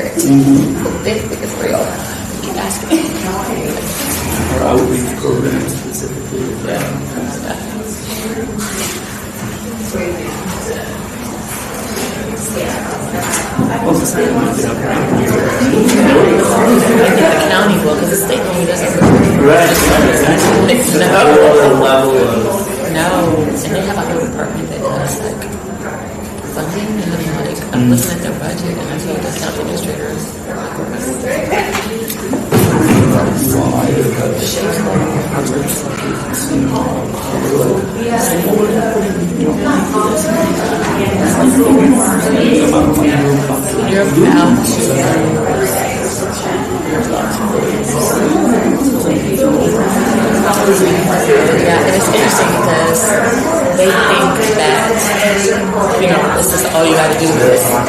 here. They think it's real. Keep asking. Our outreach program specifically with that. Well, the state might get up right I think the county will, because the state only doesn't. right. No. Level of No, and they have a whole department that does like funding, and then like I'm looking at their budget, and I see the county administrators. You're about to. Yeah, and it's interesting because they think that, this is all you gotta do. It's not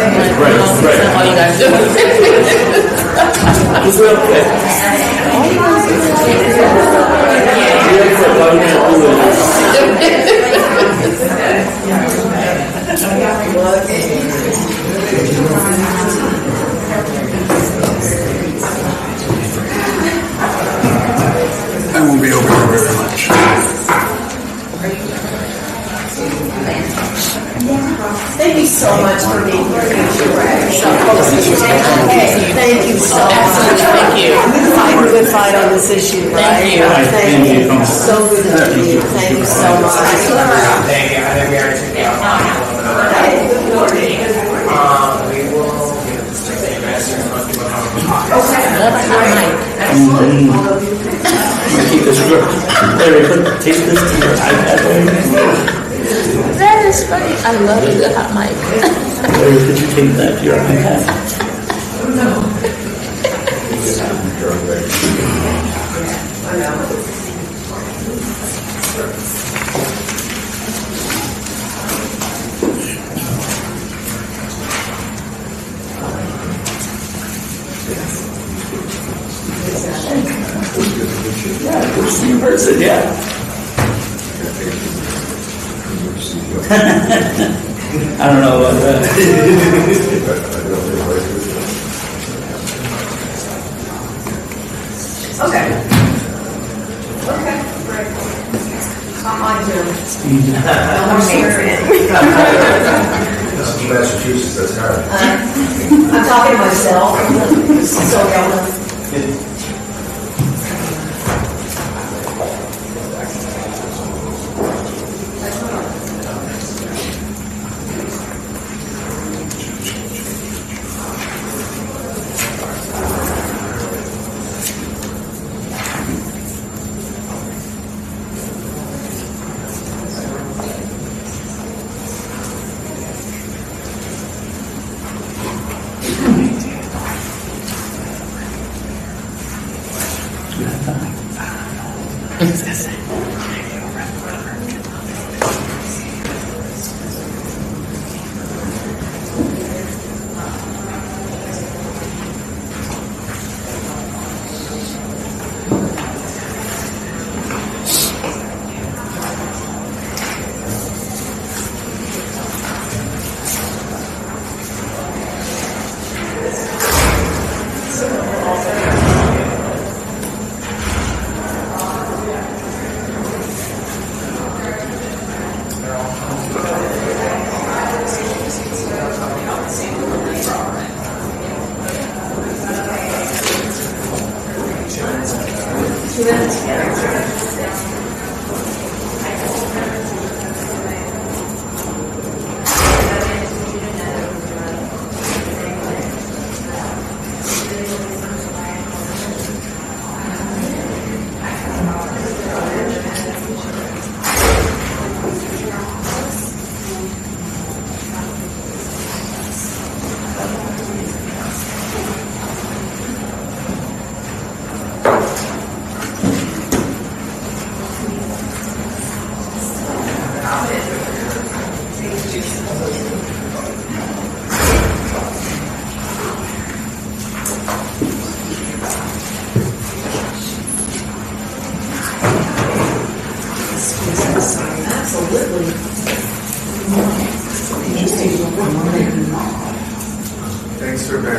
all you gotta do. it's okay. I won't be over here very much. Thank you so much for being here. Thank you so much. Thank you. We're fighting a good fight on this issue, right? Thank you. Thank you. So good to meet you. Thank you so much. Thank you. I think we already took out we will Keep this good. Larry, take this to your iPad. That is funny. I love a good hot mic. Larry, could you take that to your iPad? Yeah, good to see you in person, yeah. I don't know about that. Okay. Okay, great. Not mine, too. I'm sharing. Massachusetts, that's hard. I'm talking to myself. So y'all know.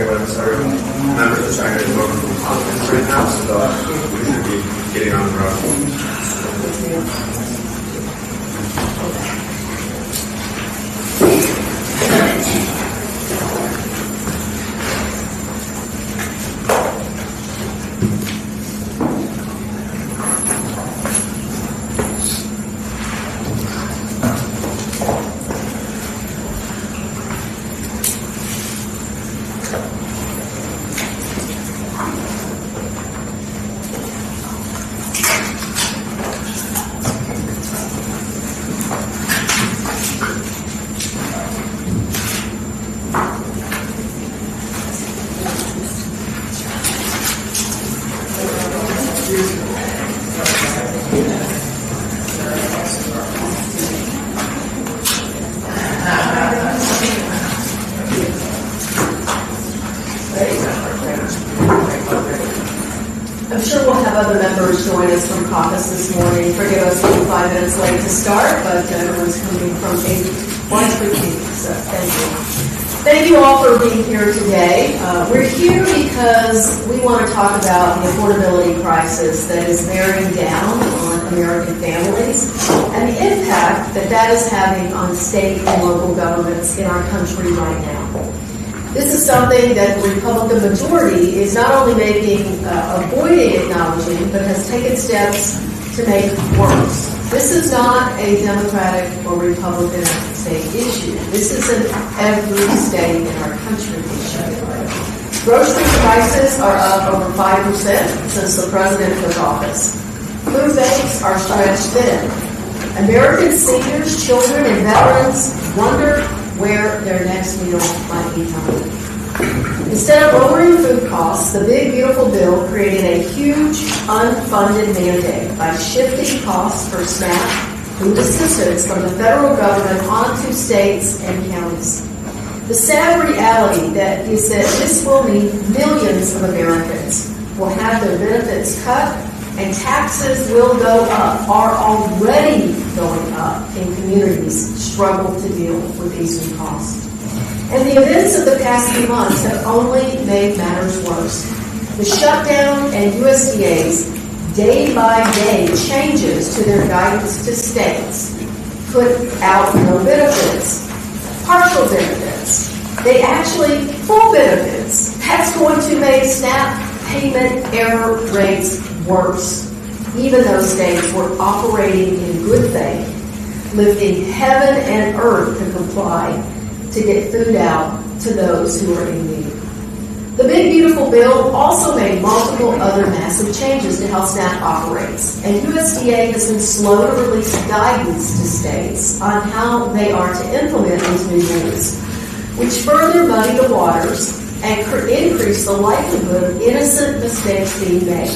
checklists. Our members are trying to go over from conference right now, so we should be getting on the road. I'm sure we'll have other members join us from caucus this morning. Forgive us being 5 minutes late to start, but everyone's coming from a wonderful team, so thank you. Thank you all for being here today. We're here because we want to talk about the affordability crisis that is bearing down on American families and the impact that that is having on state and local governments in our country right now. This is something that the Republican majority is not only avoiding acknowledging, but has taken steps to make worse. This is not a Democratic or Republican state issue. This is an every state in our country issue. Grocery prices are up over 5% since the president took office. Food banks are stretched thin. American seniors, children, and veterans wonder where their next meal might be coming. Instead of lowering food costs, the big beautiful bill created a huge unfunded mandate by shifting costs for SNAP food assistance from the federal government onto states and counties. The sad reality that is that this will mean millions of Americans will have their benefits cut and taxes will go up, are already going up in communities struggle to deal with these new costs. And the events of the past few months have only made matters worse. The shutdown and USDA's day-by-day changes to their guidance to states put out no benefits, partial benefits. They actually full benefits. That's going to make SNAP payment error rates worse, even though states were operating in good faith, lifting heaven and earth to comply to get food out to those who are in need. The big beautiful bill also made multiple other massive changes to how SNAP operates, and USDA has been slow to release guidance to states on how they are to implement these new rules, which further muddy the waters and increase the likelihood of innocent mistakes being made.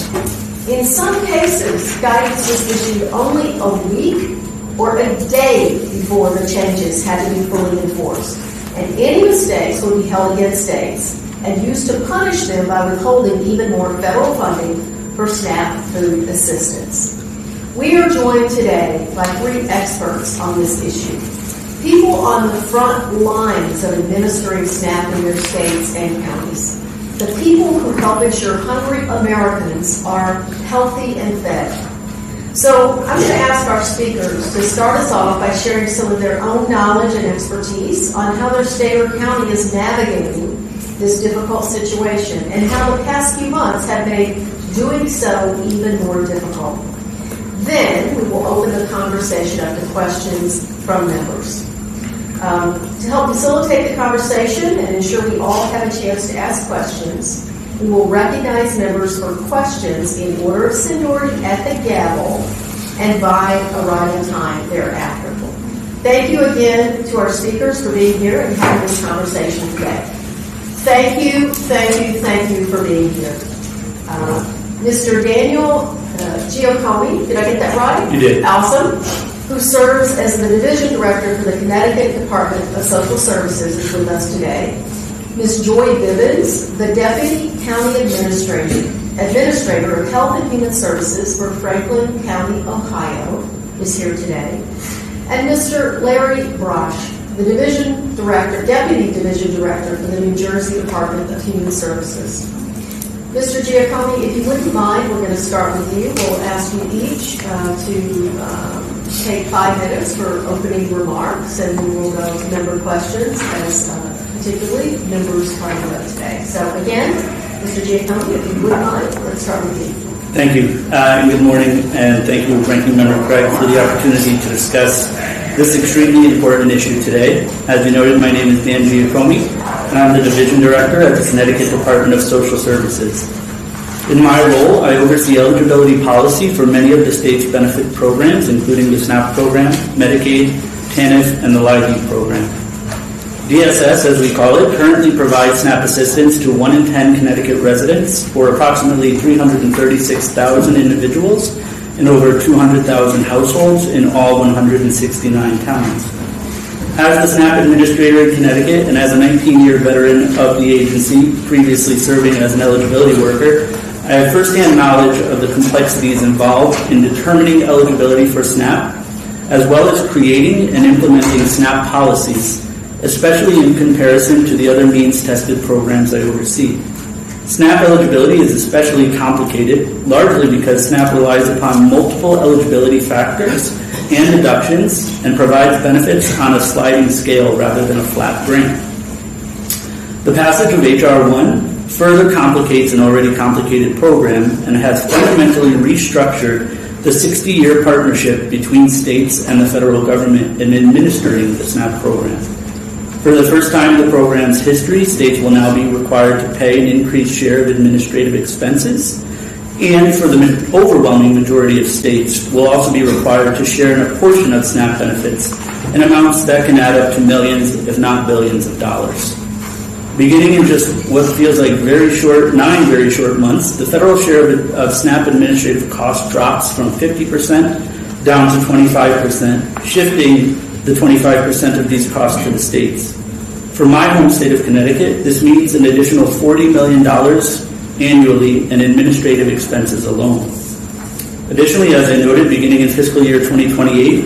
In some cases, guidance was issued only a week or a day before the changes had to be fully enforced, and any mistakes would be held against states and used to punish them by withholding even more federal funding for SNAP food assistance. We are joined today by 3 experts on this issue, people on the front lines of administering SNAP in their states and counties, the people who help ensure hungry Americans are healthy and fed. So I'm going to ask our speakers to start us off by sharing some of their own knowledge and expertise on how their state or county is navigating this difficult situation and how the past few months have made doing so even more difficult. Then we will open the conversation up to questions from members. To help facilitate the conversation and ensure we all have a chance to ask questions, we will recognize members for questions in order of seniority at the gavel and by arrival time thereafter. Thank you again to our speakers for being here and having this conversation today. Thank you for being here. Mr. Daniel Giacomi, did I get that right? You did. Awesome. Who serves as the Division Director for the Connecticut Department of Social Services, is with us today. Ms. Joy Bivens, the Deputy County Administrator of Health and Human Services for Franklin County, Ohio, is here today. And Mr. Larry Braasch, the Deputy Division Director for the New Jersey Department of Human Services. Mr. Giacomi, if you wouldn't mind, we're going to start with you. We'll ask you each to take 5 minutes for opening remarks, and we will go to member questions as particularly members trying to vote today. So again, Mr. Giacomi, if you wouldn't mind, let's start with you. Thank you, and good morning, and thank you, Ranking Member Craig, for the opportunity to discuss this extremely important issue today. As you noted, my name is Dan Giacomi, and I'm the Division Director at the Connecticut Department of Social Services. In my role, I oversee eligibility policy for many of the state's benefit programs, including the SNAP program, Medicaid, TANF, and the LIHEAP program. DSS, as we call it, currently provides SNAP assistance to 1 in 10 Connecticut residents, or approximately 336,000 individuals in over 200,000 households in all 169 towns. As the SNAP administrator in Connecticut and as a 19-year veteran of the agency, previously serving as an eligibility worker, I have firsthand knowledge of the complexities involved in determining eligibility for SNAP, as well as creating and implementing SNAP policies, especially in comparison to the other means-tested programs I oversee. SNAP eligibility is especially complicated, largely because SNAP relies upon multiple eligibility factors and deductions and provides benefits on a sliding scale rather than a flat grant. The passage of H.R. 1 further complicates an already complicated program and has fundamentally restructured the 60-year partnership between states and the federal government in administering the SNAP program. For the first time in the program's history, states will now be required to pay an increased share of administrative expenses, and for the overwhelming majority of states, will also be required to share in a portion of SNAP benefits in amounts that can add up to millions, if not billions of dollars. Beginning in just what feels like 9 very short months, the federal share of SNAP administrative costs drops from 50% down to 25%, shifting the 25% of these costs to the states. For my home state of Connecticut, this means an additional $40 million annually in administrative expenses alone. Additionally, as I noted, beginning in fiscal year 2028,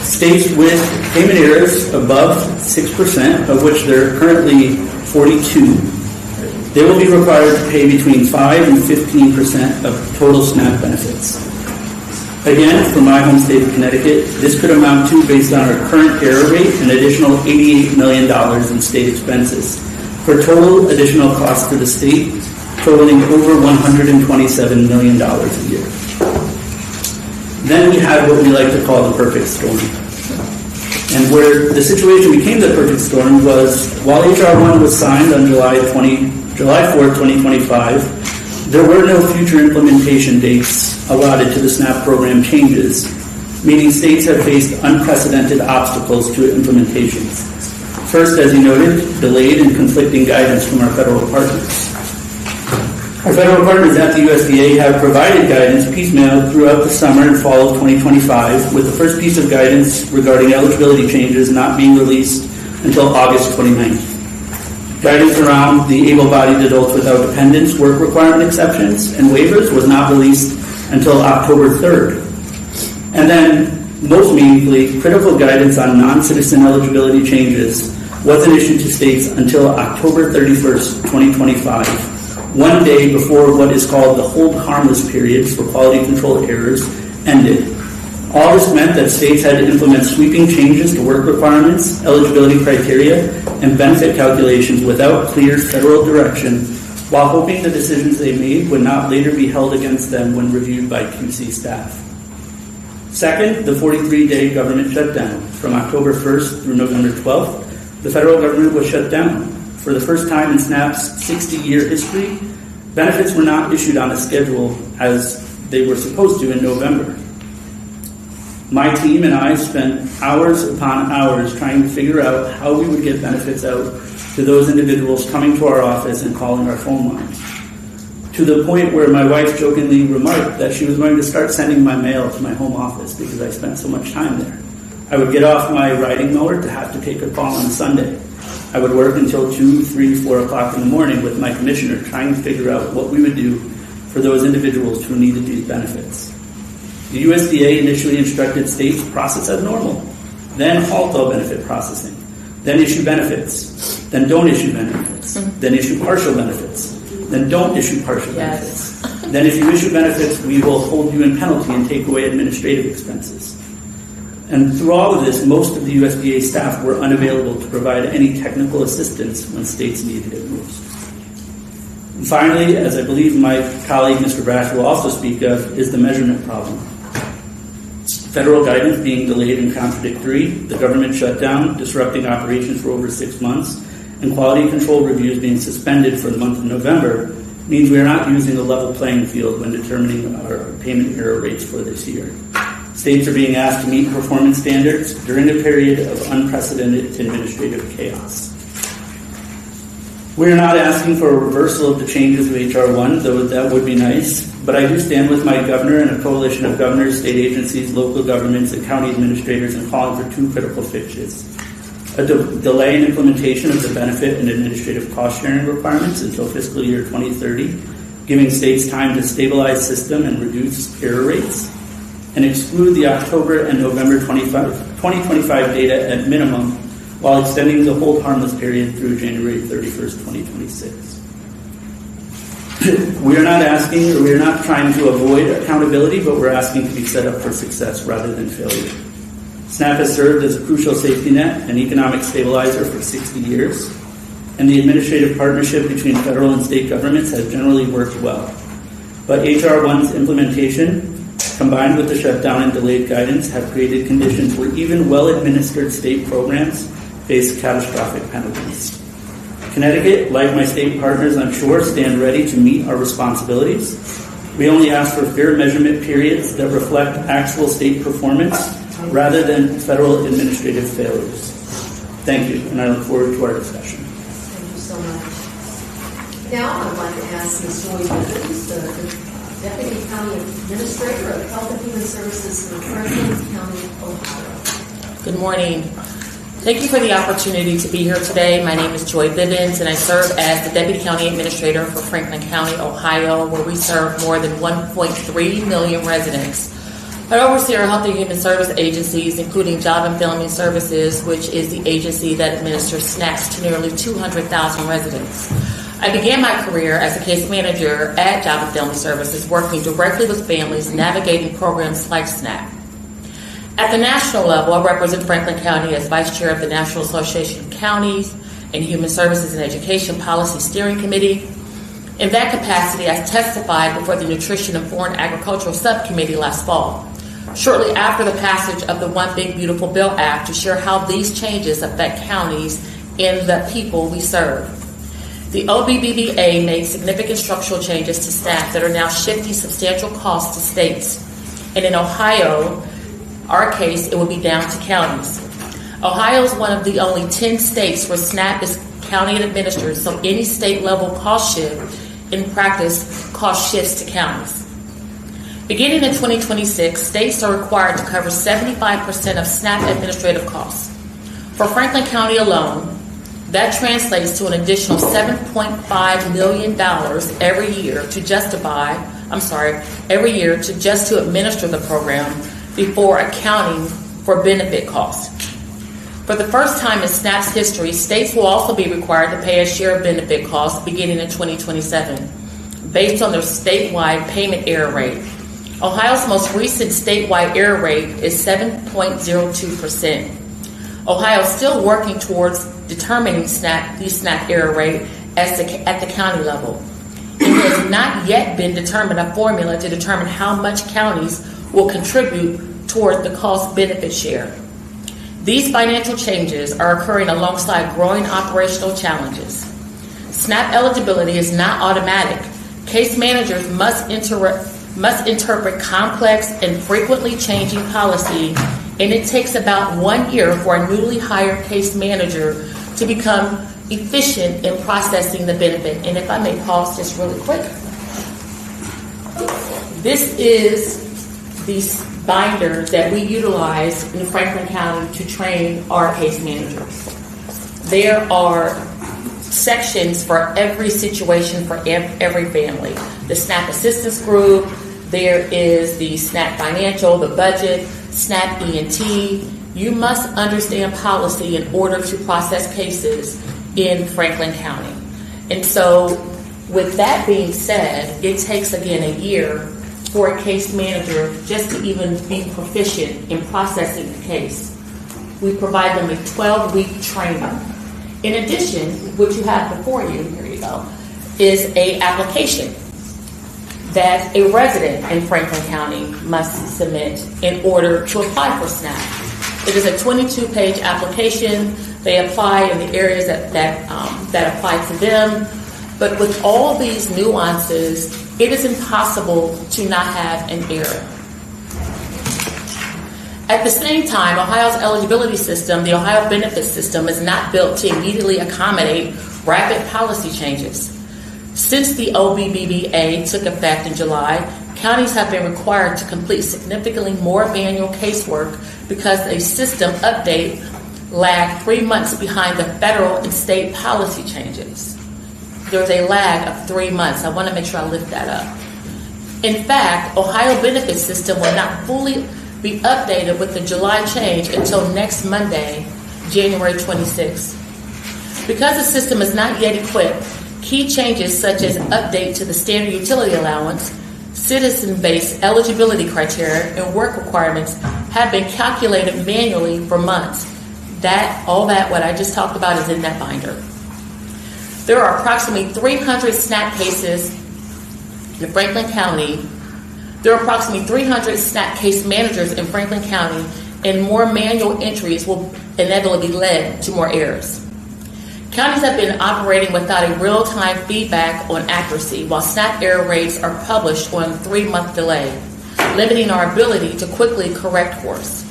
states with payment errors above 6%, of which there are currently 42, they will be required to pay between 5 and 15% of total SNAP benefits. Again, for my home state of Connecticut, this could amount to, based on our current error rate, an additional $88 million in state expenses, for total additional costs to the state totaling over $127 million a year. Then we had what we like to call the perfect storm. And where the situation became the perfect storm was, while H.R. 1 was signed on July 4th, 2025, there were no future implementation dates allotted to the SNAP program changes, meaning states have faced unprecedented obstacles to implementations. First, as you noted, delayed and conflicting guidance from our federal partners. Our federal partners at the USDA have provided guidance piecemeal throughout the summer and fall of 2025, with the first piece of guidance regarding eligibility changes not being released until August 29th. Guidance around the able-bodied adults without dependents work requirement exceptions and waivers was not released until October 3rd. And then, most meaningfully, critical guidance on non-citizen eligibility changes wasn't issued to states until October 31st, 2025, one day before what is called the hold harmless periods for quality control errors ended. All this meant that states had to implement sweeping changes to work requirements, eligibility criteria, and benefit calculations without clear federal direction, while hoping the decisions they made would not later be held against them when reviewed by QC staff. Second, the 43-day government shutdown. From October 1st through November 12th, the federal government was shut down. For the first time in SNAP's 60-year history, benefits were not issued on a schedule as they were supposed to in November. My team and I spent hours upon hours trying to figure out how we would get benefits out to those individuals coming to our office and calling our phone lines. To the point where my wife jokingly remarked that she was going to start sending my mail to my home office because I spent so much time there. I would get off my riding mower to have to take a call on a Sunday. I would work until 2, 3, 4 o'clock in the morning with my commissioner trying to figure out what we would do for those individuals who needed these benefits. The USDA initially instructed states process as normal, then halt all benefit processing, then issue benefits, then don't issue benefits, then issue partial benefits, then don't issue partial benefits. Then if you issue benefits, we will hold you in penalty and take away administrative expenses. And through all of this, most of the USDA staff were unavailable to provide any technical assistance when states needed it most. And finally, as I believe my colleague Mr. Braasch will also speak of, is the measurement problem. Federal guidance being delayed and contradictory, the government shutdown disrupting operations for over 6 months, and quality control reviews being suspended for the month of November means we are not using a level playing field when determining our payment error rates for this year. States are being asked to meet performance standards during a period of unprecedented administrative chaos. We are not asking for a reversal of the changes of H.R. 1, though that would be nice, but I do stand with my governor and a coalition of governors, state agencies, local governments, and county administrators in calling for 2 critical fixes. A delay in implementation of the benefit and administrative cost-sharing requirements until fiscal year 2030, giving states time to stabilize system and reduce error rates, and exclude the October and November 2025 data at minimum, while extending the hold harmless period through January 31st, 2026. We are not trying to avoid accountability, but we're asking to be set up for success rather than failure. SNAP has served as a crucial safety net and economic stabilizer for 60 years, and the administrative partnership between federal and state governments has generally worked well. But H.R. 1's implementation, combined with the shutdown and delayed guidance, have created conditions where even well-administered state programs face catastrophic penalties. Connecticut, like my state partners, I'm sure, stand ready to meet our responsibilities. We only ask for fair measurement periods that reflect actual state performance rather than federal administrative failures. Thank you, and I look forward to our discussion. Thank you so much. Now I'd like to ask Ms. Joy Bivens, the Deputy County Administrator of Health and Human Services in Franklin County, Ohio. Good morning. Thank you for the opportunity to be here today. My name is Joy Bivens, and I serve as the Deputy County Administrator for Franklin County, Ohio, where we serve more than 1.3 million residents. I oversee our health and human service agencies, including Job and Family Services, which is the agency that administers SNAPs to nearly 200,000 residents. I began my career as a case manager at Job and Family Services, working directly with families navigating programs like SNAP. At the national level, I represent Franklin County as Vice Chair of the National Association of Counties and Human Services and Education Policy Steering Committee. In that capacity, I testified before the Nutrition and Foreign Agricultural Subcommittee last fall, shortly after the passage of the One Big Beautiful Bill Act, to share how these changes affect counties and the people we serve. The OBBBA made significant structural changes to SNAP that are now shifting substantial costs to states. And in Ohio, our case, it will be down to counties. Ohio is one of the only 10 states where SNAP is county administered, so any state level cost shift, in practice, cost shifts to counties. Beginning in 2026, states are required to cover 75% of SNAP administrative costs. For Franklin County alone, that translates to an additional $7.5 million every year to administer the program before accounting for benefit costs. For the first time in SNAP's history, states will also be required to pay a share of benefit costs beginning in 2027, based on their statewide payment error rate. Ohio's most recent statewide error rate is 7.02%. Ohio is still working towards determining the SNAP error rate at the county level. It has not yet been determined a formula to determine how much counties will contribute toward the cost benefit share. These financial changes are occurring alongside growing operational challenges. SNAP eligibility is not automatic. Case managers must interpret complex and frequently changing policy, and it takes about 1 year for a newly hired case manager to become efficient in processing the benefit. And if I may pause just really quick. This is the binder that we utilize in Franklin County to train our case managers. There are sections for every situation for every family. The SNAP Assistance Group, there is the SNAP Financial, the Budget, SNAP ENT, You must understand policy in order to process cases in Franklin County. And so with that being said, it takes again a year for a case manager just to even be proficient in processing the case. We provide them a 12-week training. In addition, what you have before you, here you go, is an application that a resident in Franklin County must submit in order to apply for SNAP. It is a 22-page application. They apply in the areas that apply to them. But with all these nuances, it is impossible to not have an error. At the same time, Ohio's eligibility system, the Ohio benefit system, is not built to immediately accommodate rapid policy changes. Since the OBBBA took effect in July, counties have been required to complete significantly more manual casework because a system update lagged 3 months behind the federal and state policy changes. There's a lag of 3 months. I want to make sure I lift that up. In fact, Ohio benefit system will not fully be updated with the July change until next Monday, January 26th. Because the system is not yet equipped, key changes such as update to the standard utility allowance, citizen-based eligibility criteria, and work requirements have been calculated manually for months. What I just talked about is in that binder. There are approximately 300 SNAP cases in Franklin County. There are approximately 300 SNAP case managers in Franklin County, and more manual entries will inevitably lead to more errors. Counties have been operating without a real-time feedback on accuracy, while SNAP error rates are published on a 3-month delay, limiting our ability to quickly correct course.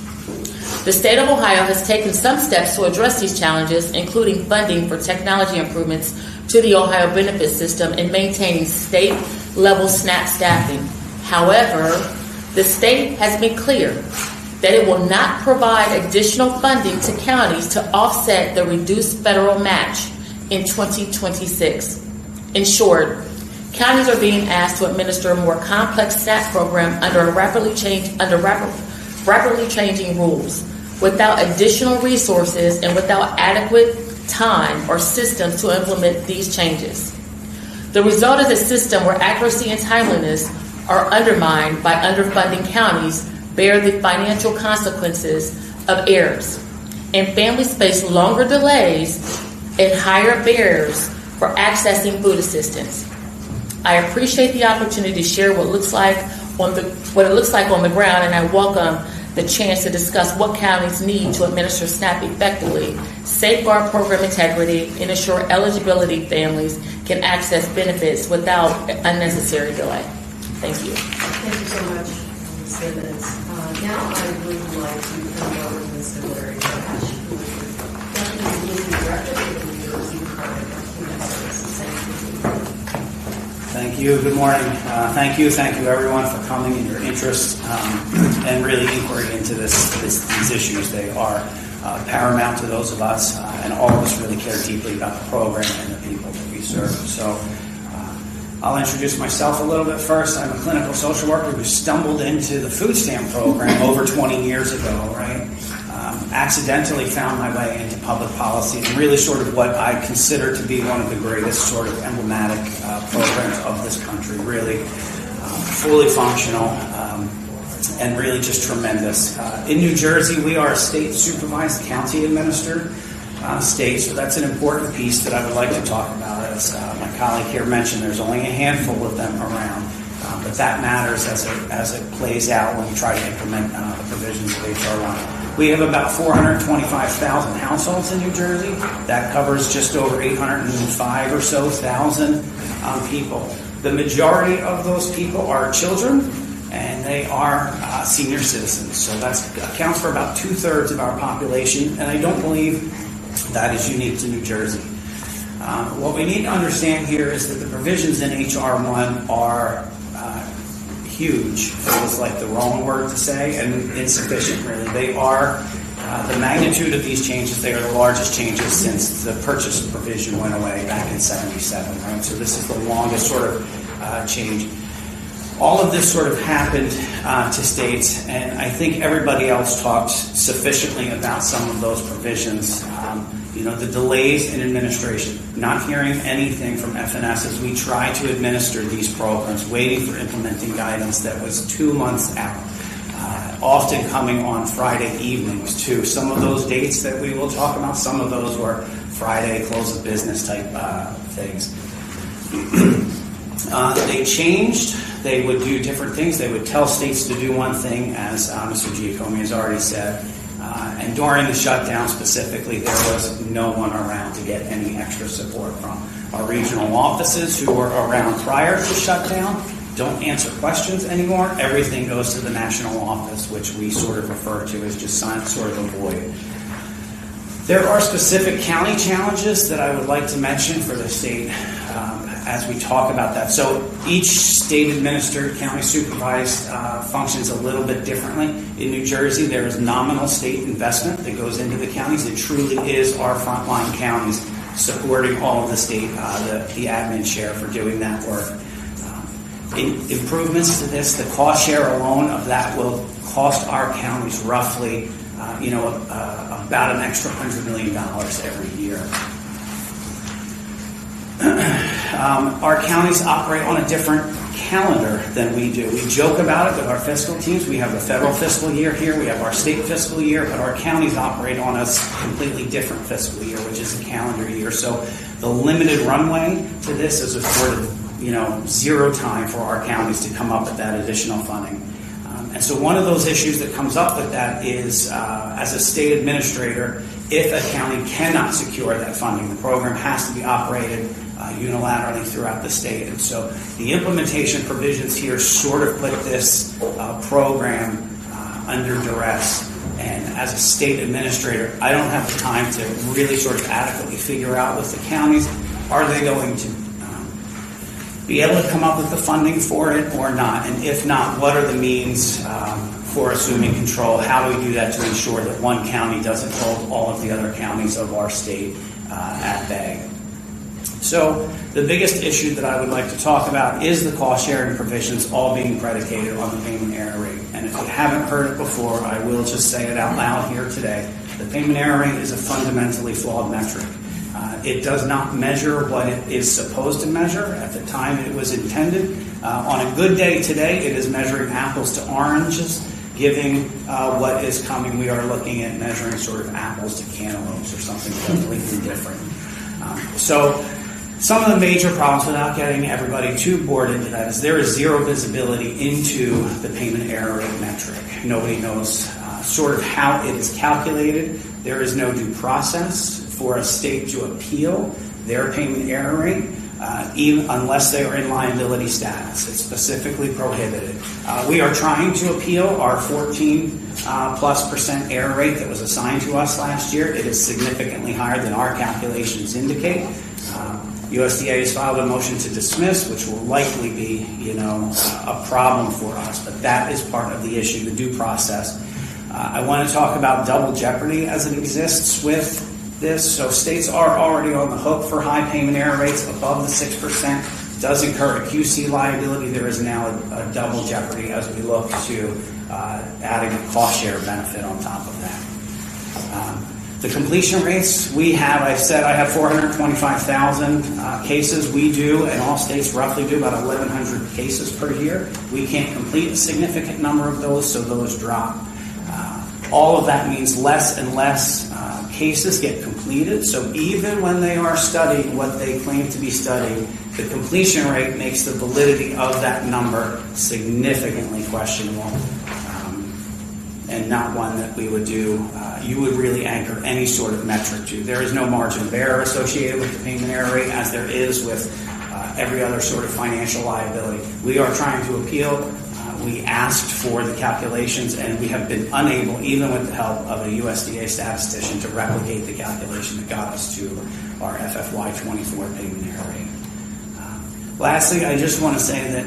The state of Ohio has taken some steps to address these challenges, including funding for technology improvements to the Ohio benefit system and maintaining state-level SNAP staffing. However, the state has been clear that it will not provide additional funding to counties to offset the reduced federal match in 2026. In short, counties are being asked to administer a more complex SNAP program under rapidly changing rules, without additional resources and without adequate time or systems to implement these changes. The result is a system where accuracy and timeliness are undermined by underfunding counties bear the financial consequences of errors, and families face longer delays and higher barriers for accessing food assistance. I appreciate the opportunity to share what it looks like on the ground, and I welcome the chance to discuss what counties need to administer SNAP effectively, safeguard program integrity, and ensure eligibility families can access benefits without unnecessary delay. Thank you. Thank you so much, Ms. Bivens. Now I would like to turn it over to Mr. Larry Braasch, who is Deputy Executive Director for the New Jersey Department of Human Services. Thank you. Good morning. Thank you everyone for coming and your interest and really inquiry into these issues. They are paramount to those of us, and all of us really care deeply about the program and the people that we serve. So I'll introduce myself a little bit first. I'm a clinical social worker who stumbled into the food stamp program over 20 years ago, right? Accidentally found my way into public policy and really sort of what I consider to be one of the greatest sort of emblematic programs of this country, really fully functional and really just tremendous. In New Jersey, we are a state-supervised, county-administered state, so that's an important piece that I would like to talk about. As my colleague here mentioned, there's only a handful of them around, but that matters as it plays out when we try to implement the provisions of H.R. 1. We have about 425,000 households in New Jersey. That covers just over 805 or so thousand people. The majority of those people are children, and they are senior citizens. So that accounts for about 2/3 of our population, and I don't believe that is unique to New Jersey. What we need to understand here is that the provisions in H.R. 1 are huge. It was like the wrong word to say, and insufficient, really. They are the magnitude of these changes. They are the largest changes since the purchase provision went away back in '77, right? So this is the longest sort of change. All of this sort of happened to states, and I think everybody else talked sufficiently about some of those provisions. The delays in administration, not hearing anything from FNS as we try to administer these programs, waiting for implementing guidance that was 2 months out, often coming on Friday evenings too. Some of those dates that we will talk about, some of those were Friday close of business type things. They changed. They would do different things. They would tell states to do one thing, as Mr. Giacomi has already said. And during the shutdown specifically, there was no one around to get any extra support from. Our regional offices who were around prior to shutdown don't answer questions anymore. Everything goes to the national office, which we sort of refer to as just sort of a void. There are specific county challenges that I would like to mention for the state as we talk about that. So each state-administered, county-supervised functions a little bit differently. In New Jersey, there is nominal state investment that goes into the counties. It truly is our frontline counties supporting all of the state, the admin share for doing that work. Improvements to this, the cost share alone of that will cost our counties roughly about an extra $100 million every year. Our counties operate on a different calendar than we do. We joke about it with our fiscal teams. We have the federal fiscal year here. We have our state fiscal year, but our counties operate on a completely different fiscal year, which is a calendar year. So the limited runway to this is afforded, zero time for our counties to come up with that additional funding. And so one of those issues that comes up with that is, as a state administrator, if a county cannot secure that funding, the program has to be operated unilaterally throughout the state. And so the implementation provisions here sort of put this program under duress. And as a state administrator, I don't have the time to really sort of adequately figure out with the counties, are they going to be able to come up with the funding for it or not? And if not, what are the means for assuming control? How do we do that to ensure that one county doesn't hold all of the other counties of our state at bay? So the biggest issue that I would like to talk about is the cost sharing provisions all being predicated on the payment error rate. And if you haven't heard it before, I will just say it out loud here today. The payment error rate is a fundamentally flawed metric. It does not measure what it is supposed to measure at the time it was intended. On a good day today, it is measuring apples to oranges. Giving what is coming, we are looking at measuring sort of apples to cantaloupes or something completely different. So some of the major problems, without getting everybody too bored into that, is there is zero visibility into the payment error rate metric. Nobody knows sort of how it is calculated. There is no due process for a state to appeal their payment error rate, even unless they are in liability status. It's specifically prohibited. We are trying to appeal our 14+% error rate that was assigned to us last year. It is significantly higher than our calculations indicate. USDA has filed a motion to dismiss, which will likely be, a problem for us. But that is part of the issue, the due process. I want to talk about double jeopardy as it exists with this. So states are already on the hook for high payment error rates above the 6%. Does incur a QC liability. There is now a double jeopardy as we look to adding a cost share benefit on top of that. The completion rates we have, I said I have 425,000 cases. We do, and all states roughly do, about 1,100 cases per year. We can't complete a significant number of those, so those drop. All of that means less and less cases get completed. So even when they are studying what they claim to be studying, the completion rate makes the validity of that number significantly questionable, and not one that we would do. You would really anchor any sort of metric to. There is no margin of error associated with the payment error rate, as there is with every other sort of financial liability. We are trying to appeal. We asked for the calculations, and we have been unable, even with the help of a USDA statistician, to replicate the calculation that got us to our FFY24 payment error rate. Lastly, I just want to say that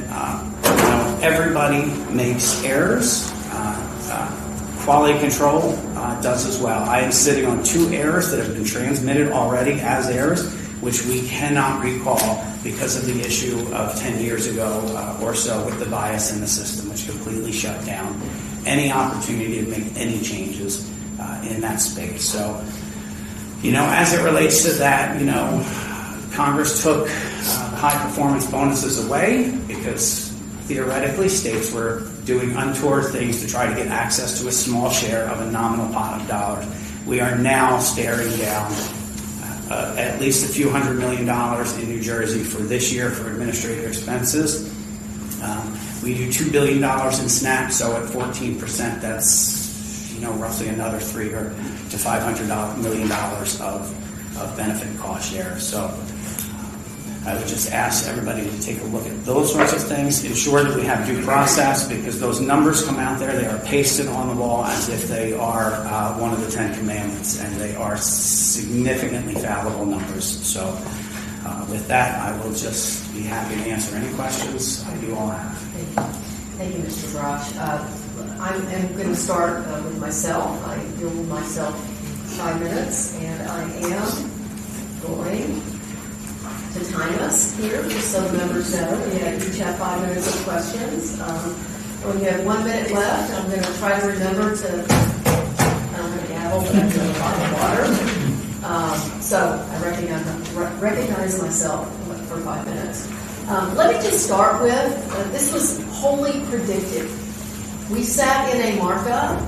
everybody makes errors. Quality control does as well. I am sitting on 2 errors that have been transmitted already as errors. which we cannot recall because of the issue of 10 years ago or so with the bias in the system, which completely shut down any opportunity to make any changes in that space. So, as it relates to that, Congress took high performance bonuses away because theoretically states were doing untoward things to try to get access to a small share of a nominal pot of dollars. We are now staring down at least a few $100 million in New Jersey for this year for administrative expenses. We do $2 billion in SNAP, so at 14%, that's roughly another $300 to $500 million of benefit cost share. So I would just ask everybody to take a look at those sorts of things, ensure that we have due process, because those numbers come out there, they are pasted on the wall as if they are one of the 10 Commandments, and they are significantly fallible numbers. So with that, I will just be happy to answer any questions you all have. Thank you, Mr. Braasch. I'm going to start with myself. I give myself 5 minutes, and I am going to time us here, just so the members know. We each have 5 minutes of questions. When we have 1 minute left, I'm going to try to remember to gavel and to bottle water. So I recognize myself for 5 minutes. Let me just start with, this was wholly predicted. We sat in a markup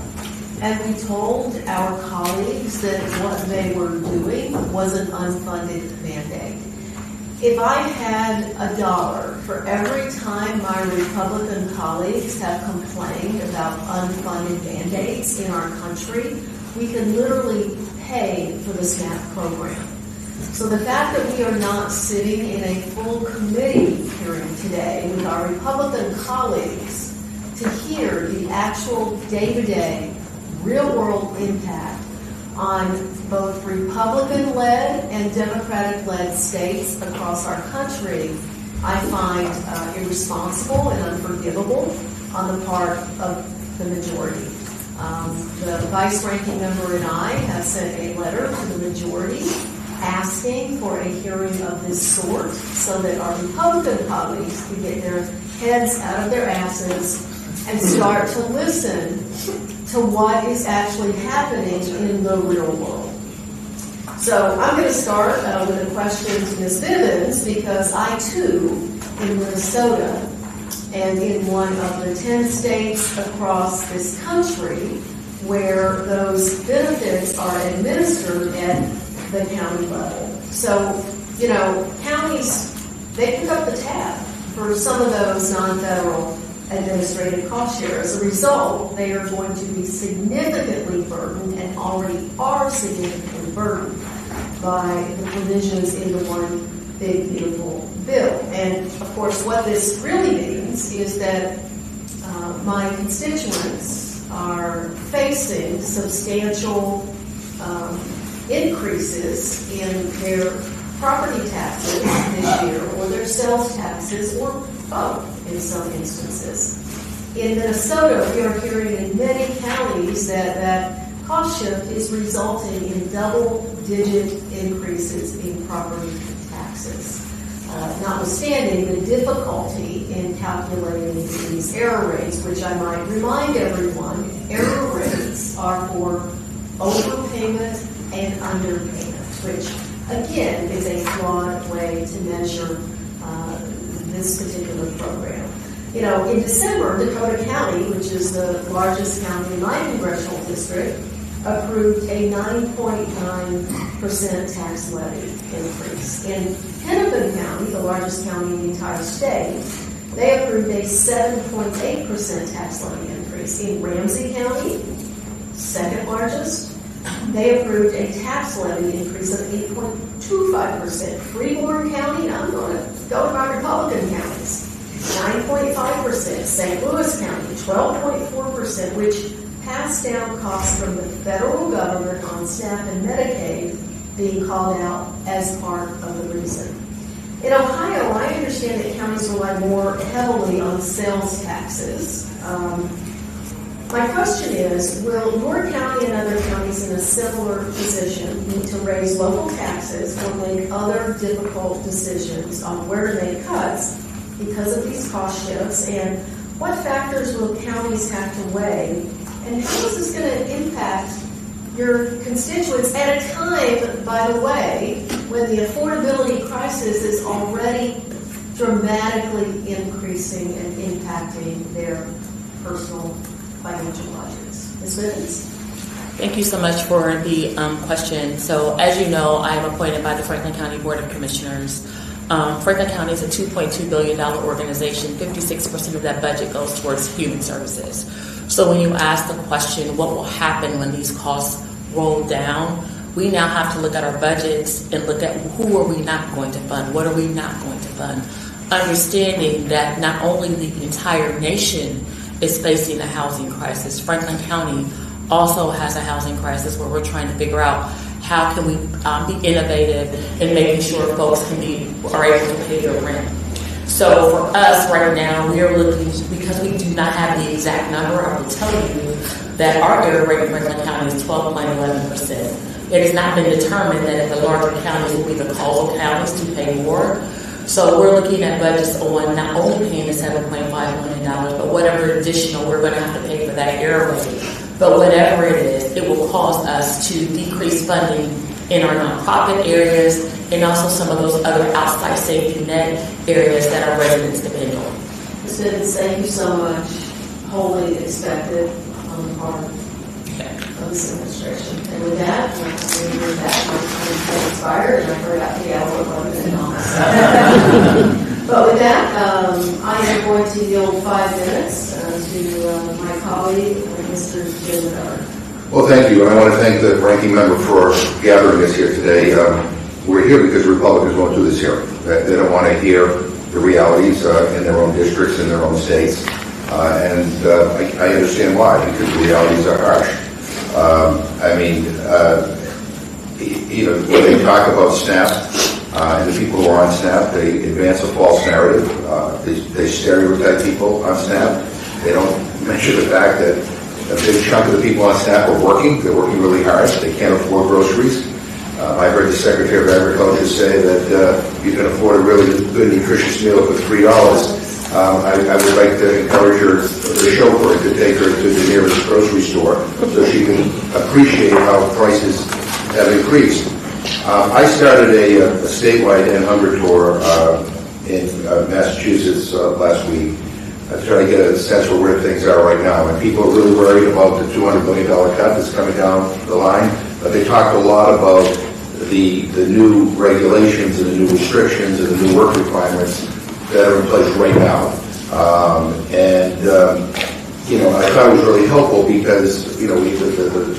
and we told our colleagues that what they were doing was an unfunded mandate. If I had $1 for every time my Republican colleagues have complained about unfunded mandates in our country, we could literally pay for the SNAP program. So the fact that we are not sitting in a full committee hearing today with our Republican colleagues to hear the actual day-to-day, real-world impact on both Republican-led and Democratic-led states across our country, I find irresponsible and unforgivable on the part of the majority. The vice-ranking member and I have sent a letter to the majority asking for a hearing of this sort so that our Republican colleagues can get their heads out of their asses and start to listen to what is actually happening in the real world. So I'm going to start with a question to Ms. Bivens, because I too, in Minnesota, and in one of the 10 states across this country where those benefits are administered at the county level. So, counties, they pick up the tab for some of those non-federal administrative cost share. As a result, they are going to be significantly burdened and already are significantly burdened by the provisions in the one big beautiful bill. And of course, what this really means is that my constituents are facing substantial increases in their property taxes this year, or their sales taxes, or both in some instances. In Minnesota, we are hearing in many counties that cost shift is resulting in double-digit increases in property taxes. Notwithstanding the difficulty in calculating these error rates, which I might remind everyone, error rates are for overpayment and underpayment, which again is a flawed way to measure this particular program. In December, Dakota County, which is the largest county in my congressional district, approved a 9.9% tax levy increase. In Hennepin County, the largest county in the entire state, they approved a 7.8% tax levy increase. In Ramsey County, second largest, they approved a tax levy increase of 8.25%. Freeborn County, and I'm going to go to my Republican counties, 9.5%. St. Louis County, 12.4%, which passed down costs from the federal government on SNAP and Medicaid being called out as part of the reason. In Ohio, I understand that counties rely more heavily on sales taxes. My question is, will your county and other counties in a similar position need to raise local taxes or make other difficult decisions on where to make cuts because of these cost shifts? And what factors will counties have to weigh? And how is this going to impact your constituents at a time, by the way, when the affordability crisis is already dramatically increasing and impacting their personal financial budgets? Ms. Bivens? Thank you so much for the question. So as you know, I am appointed by the Franklin County Board of Commissioners. Franklin County is a $2.2 billion organization. 56% of that budget goes towards human services. So when you ask the question, what will happen when these costs roll down, we now have to look at our budgets and look at who are we not going to fund, what are we not going to fund, understanding that not only the entire nation is facing a housing crisis. Franklin County also has a housing crisis where we're trying to figure out how can we be innovative in making sure folks are able to pay their rent. So for us right now, we are looking, because we do not have the exact number, I will tell you that our error rate in Franklin County is 12.11%. It has not been determined that if the larger counties will be the causal counties to pay more. So we're looking at budgets on not only paying the $7.5 million, but whatever additional we're going to have to pay for that error rate. But whatever it is, it will cause us to decrease funding in our nonprofit areas and also some of those other outside safety net areas that our residents depend on. Ms. Bivens, thank you so much. Wholly expected on the part of this administration. And with that, my time has expired, and I forgot the hour of 11 on But with that, I am going to yield 5 minutes to my colleague, Mr. Jim Miller. Well, thank you, and I want to thank the ranking member for gathering us here today. We're here because Republicans won't do this hearing. They don't want to hear the realities in their own districts, in their own states, and I understand why, because the realities are harsh. When they talk about SNAP and the people who are on SNAP, they advance a false narrative. They stereotype people on SNAP. They don't mention the fact that a big chunk of the people on SNAP are working. They're working really hard. They can't afford groceries. I heard the Secretary of Agriculture say that you can afford a really good, nutritious meal for $3. I would like to encourage the chauffeur to take her to the nearest grocery store so she can appreciate how prices have increased. I started a statewide end hunger tour in Massachusetts last week. I try to get a sense for where things are right now. And people are really worried about the $200 million cut that's coming down the line. But they talked a lot about the new regulations and the new restrictions and the new work requirements that are in place right now. I thought it was really helpful because, the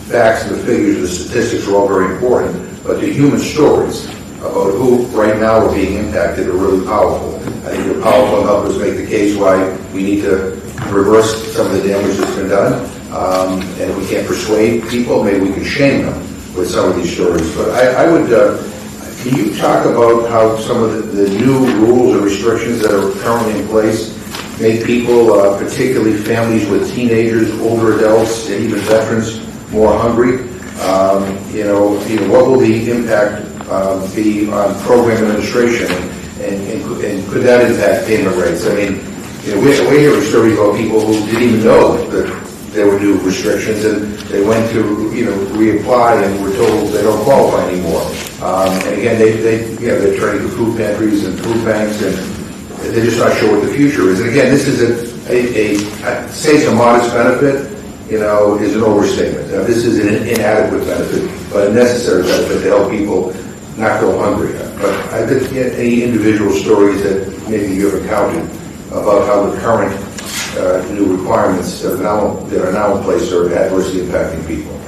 facts and the figures, the statistics are all very important, but the human stories about who right now are being impacted are really powerful. I think they're powerful and help us make the case why we need to reverse some of the damage that's been done. And if we can't persuade people, maybe we can shame them with some of these stories. But I would, can you talk about how some of the new rules and restrictions that are currently in place make people, particularly families with teenagers, older adults, and even veterans, more hungry? What will the impact be on program administration, and could that impact payment rates? We're hearing stories about people who didn't even know that there were new restrictions, and they went to reapply and were told they don't qualify anymore. And again, they're turning to food pantries and food banks, and they're just not sure what the future is. And again, this is I'd say it's a modest benefit. Is an overstatement. Now, this is an inadequate benefit, but a necessary benefit to help people not go hungry. But I didn't get any individual stories that maybe you have encountered about how the current new requirements that are now in place are adversely impacting people.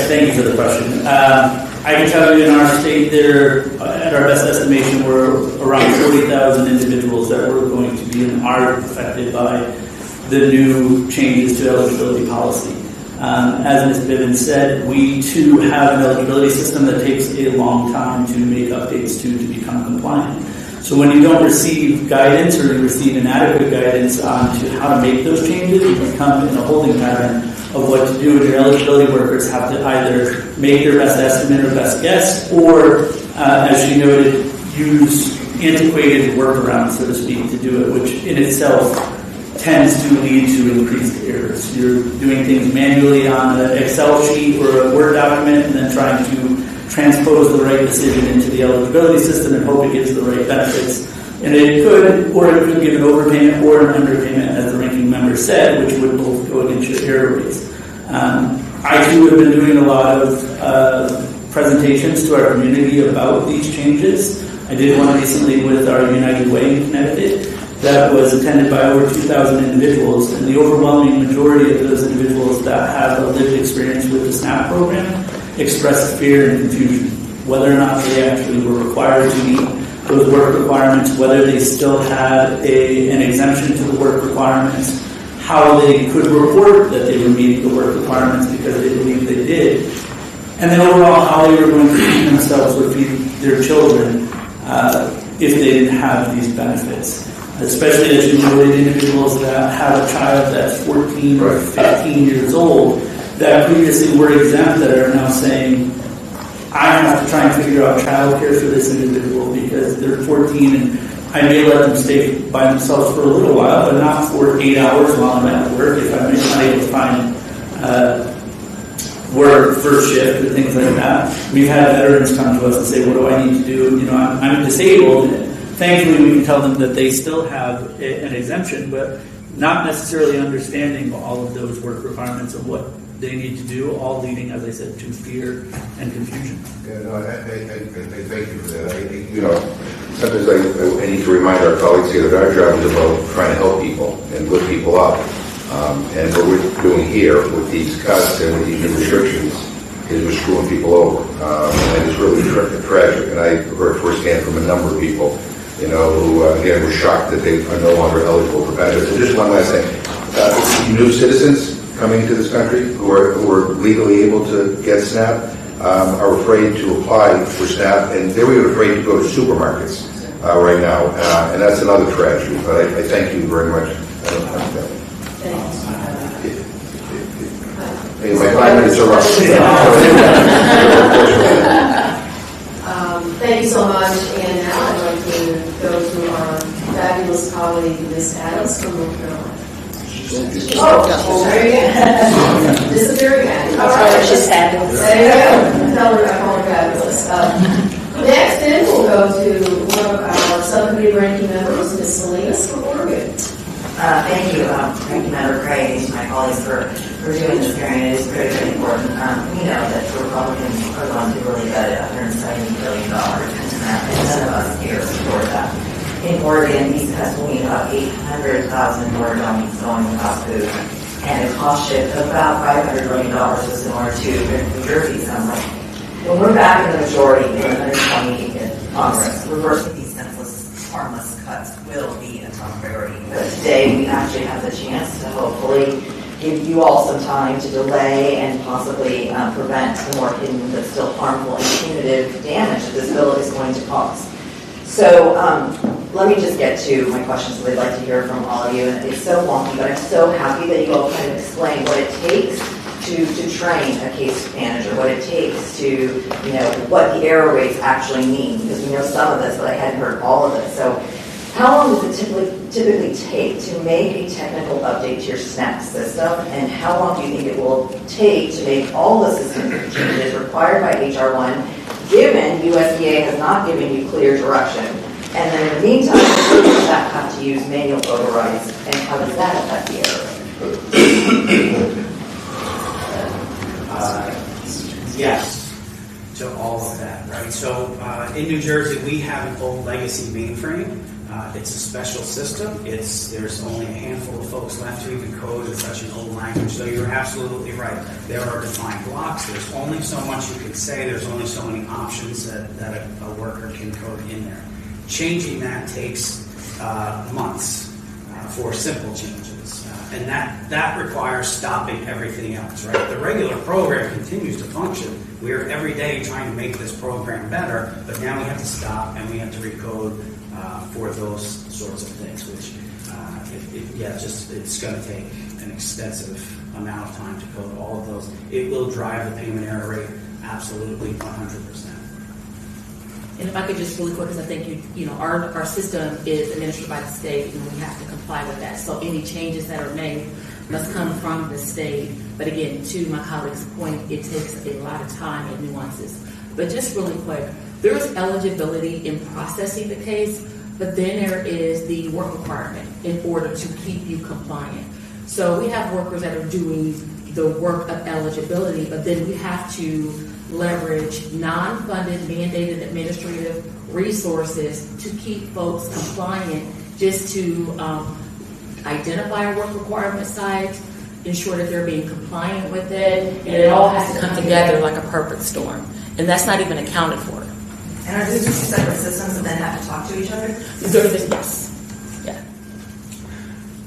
Thank you for the question. I can tell you in our state at our best estimation, we're around 40,000 individuals that were going to be and are affected by the new changes to eligibility policy. As Ms. Bivens said, we too have an eligibility system that takes a long time to make updates to become compliant. So when you don't receive guidance or you receive inadequate guidance on to how to make those changes, you become in a holding pattern of what to do, and your eligibility workers have to either make their best estimate or best guess, or, as she noted, use antiquated workarounds, so to speak, to do it, which in itself tends to lead to increased errors. You're doing things manually on an Excel sheet or a Word document and then trying to transpose the right decision into the eligibility system and hope it gives the right benefits. And it could give an overpayment or an underpayment, as the ranking member said, which would both go against your error rates. I too have been doing a lot of presentations to our community about these changes. I did one recently with our United Way in Connecticut that was attended by over 2,000 individuals, and the overwhelming majority of those individuals that have a lived experience with the SNAP program expressed fear and confusion, whether or not they actually were required to meet those work requirements, whether they still had an exemption to the work requirements, how they could report that they were meeting the work requirements because they believed they did, and then overall how they were going to feed themselves or feed their children if they didn't have these benefits. Especially as you noted, individuals that have a child that's 14 or 15 years old that previously were exempt that are now saying, I have to try and figure out childcare for this individual because they're 14 and I may let them stay by themselves for a little while, but not for 8 hours while I'm at work if I'm not able to find work first shift or things like that. We've had veterans come to us and say, what do I need to do? You know, I'm disabled. Thankfully, we can tell them that they still have an exemption, but not necessarily understanding all of those work requirements of what they need to do, all leading, as I said, to fear and confusion. Yeah, no, I thank you for that. Sometimes I need to remind our colleagues here that our job is about trying to help people and lift people up. And what we're doing here with these cuts and with these new restrictions is we're screwing people over. And it's really tragic. And I heard firsthand from a number of people, who again were shocked that they are no longer eligible for benefits. And just one last thing, new citizens coming into this country who are legally able to get SNAP are afraid to apply for SNAP, and they're even afraid to go to supermarkets right now, and that's another tragedy. But I thank you very much. Hey, my 5 minutes are up. Thank you so much, and now I'd like to go to our fabulous colleague, Ms. Adams from North Carolina. Oh, very good. Disappearing again. All right. She's fabulous. There you go. Tell her I call her fabulous. Next in, we'll go to one of our subcommittee ranking members, Ms. Salinas from Oregon. Thank you, Ranking Member Craig, and my colleagues for doing this hearing. It is critically important. We know that the Republicans are going to really gut at $170 billion, and none of us here support that. In Oregon, these cuts will mean about 800,000 more Oregonians going without food, and a cost shift of about $500 million is similar to New Jersey. Sounds like when we're back in the majority in 120 in Congress, reversing these senseless, harmless cuts will be a top priority. But today, we actually have the chance to hopefully give you all some time to delay and possibly prevent the more hidden but still harmful and punitive damage that this bill is going to cause. So let me just get to my questions that I'd like to hear from all of you. And it's so wonky, but I'm so happy that you all kind of explain what it takes to train a case manager, what it takes to, what the error rates actually mean, because we know some of this, but I hadn't heard all of it. So how long does it typically take to make a technical update to your SNAP system, and how long do you think it will take to make all the system changes required by HR 1, given USDA has not given you clear direction? And then in the meantime, who does that have to use manual overrides, and how does that affect the error rate? Yes, to all of that, right? So in New Jersey, we have an old legacy mainframe. It's a special system. There's only a handful of folks left who even code in such an old language. So you're absolutely right. There are defined blocks. There's only so much you can say. There's only so many options that a worker can code in there. Changing that takes months. for simple changes. And that requires stopping everything else, right? The regular program continues to function. We are every day trying to make this program better, but now we have to stop and we have to recode for those sorts of things, which, it's going to take an extensive amount of time to code all of those. It will drive the payment error rate absolutely 100%. And if I could just really quick, because I think our system is administered by the state, and we have to comply with that. So any changes that are made must come from the state. But again, to my colleague's point, it takes a lot of time and nuances. But just really quick, there is eligibility in processing the case, but then there is the work requirement in order to keep you compliant. So we have workers that are doing the work of eligibility, but then we have to leverage non-funded mandated administrative resources to keep folks compliant, just to identify a work requirement site, ensure that they're being compliant with it, and it all has to come together like a perfect storm. And that's not even accounted for. And are these two separate systems that then have to talk to each other? Yes. Yeah.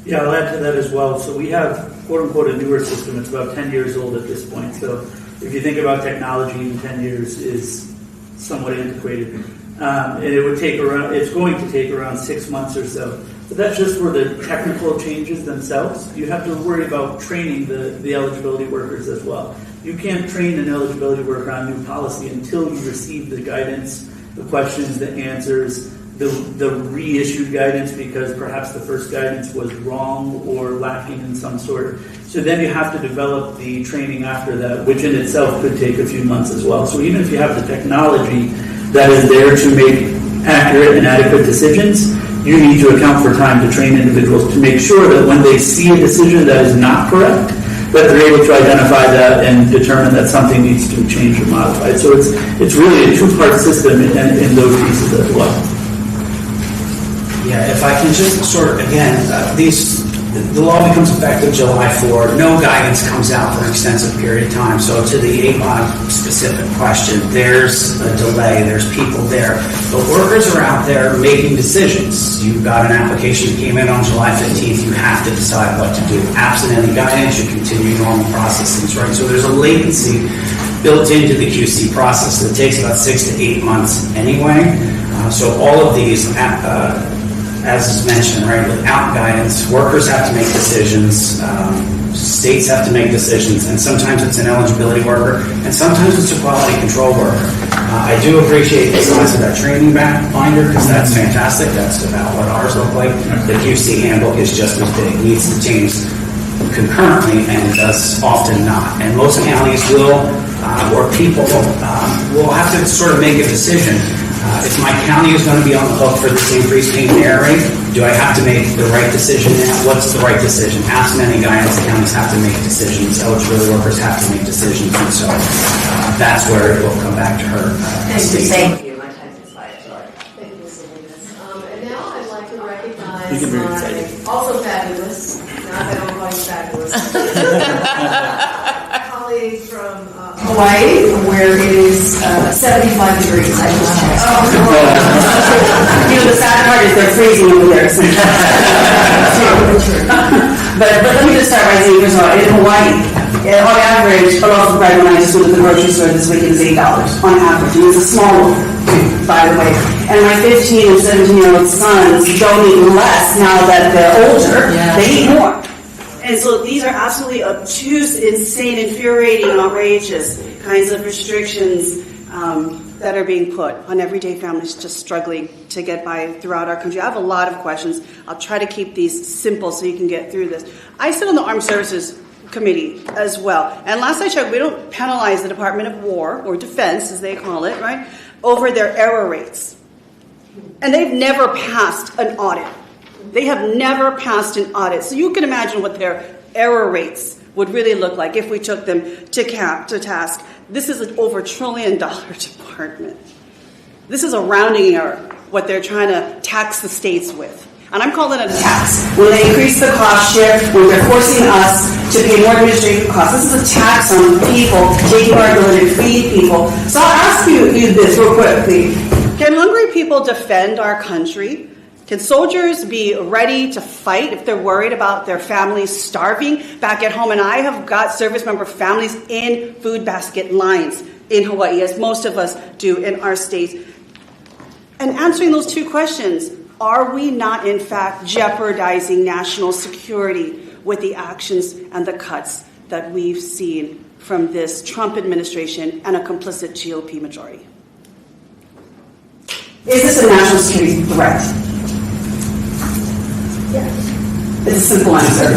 Yeah, I'll add to that as well. So we have, quote unquote, a newer system. It's about 10 years old at this point. So if you think about technology in 10 years is somewhat antiquated. And it's going to take around 6 months or so. But that's just for the technical changes themselves. You have to worry about training the eligibility workers as well. You can't train an eligibility worker on new policy until you receive the guidance, the questions, the answers, the reissued guidance, because perhaps the first guidance was wrong or lacking in some sort. So then you have to develop the training after that, which in itself could take a few months as well. So even if you have the technology that is there to make accurate and adequate decisions, you need to account for time to train individuals to make sure that when they see a decision that is not correct, that they're able to identify that and determine that something needs to be changed or modified. So it's really a two-part system in those pieces as well. Yeah, if I can just sort of, again, the law becomes effective July 4. No guidance comes out for an extensive period of time. So to the APOD specific question, there's a delay. There's people there. But workers are out there making decisions. You've got an application that came in on July 15th. You have to decide what to do. Absent any guidance, you continue normal processes, right? So there's a latency built into the QC process that takes about 6 to 8 months anyway. So all of these, as is mentioned, right, without guidance, workers have to make decisions, states have to make decisions, and sometimes it's an eligibility worker, and sometimes it's a quality control worker. I do appreciate the size of that training binder, because that's fantastic. That's about what ours look like. The QC handbook is just as big. It needs to change concurrently, and it does often not. And most counties will, or people will have to sort of make a decision. If my county is going to be on the hook for this increased payment error rate, do I have to make the right decision now? What's the right decision? Absent any guidance, counties have to make decisions. Eligibility workers have to make decisions. And so that's where it will come back to her. Thank you. My time is expired. Sorry. Thank you, Mr. Davis. And now I'd like to recognize You can be my excited. also fabulous, not that I don't call you fabulous, colleague from Hawaii, where it is 75 degrees. I just checked. The sad part is they're freezing over there. But let me just start by saying, first of all, in Hawaii, on average, a loaf of bread when I just went to the grocery store this week is $8 on average. And it's a small loaf, by the way. And my 15 and 17-year-old sons don't eat less now that they're older. Yeah. They eat more. And so these are absolutely obtuse, insane, infuriating, outrageous kinds of restrictions that are being put on everyday families just struggling to get by throughout our country. I have a lot of questions. I'll try to keep these simple so you can get through this. I sit on the Armed Services Committee as well. And last I checked, we don't penalize the Department of War, or Defense as they call it, right, over their error rates. And they've never passed an audit. They have never passed an audit. So you can imagine what their error rates would really look like if we took them to task. This is an over $1 trillion department. This is a rounding error, what they're trying to tax the states with. And I'm calling it a tax. When they increase the cost share, when they're forcing us to pay more administrative costs, this is a tax on people, taking our ability to feed people. So I'll ask you this real quickly. Can hungry people defend our country? Can soldiers be ready to fight if they're worried about their families starving back at home? And I have got service member families in food basket lines in Hawaii, as most of us do in our state. And answering those two questions, are we not in fact jeopardizing national security with the actions and the cuts that we've seen from this Trump administration and a complicit GOP majority? Is this a national security threat? Yes. It's a simple answer. A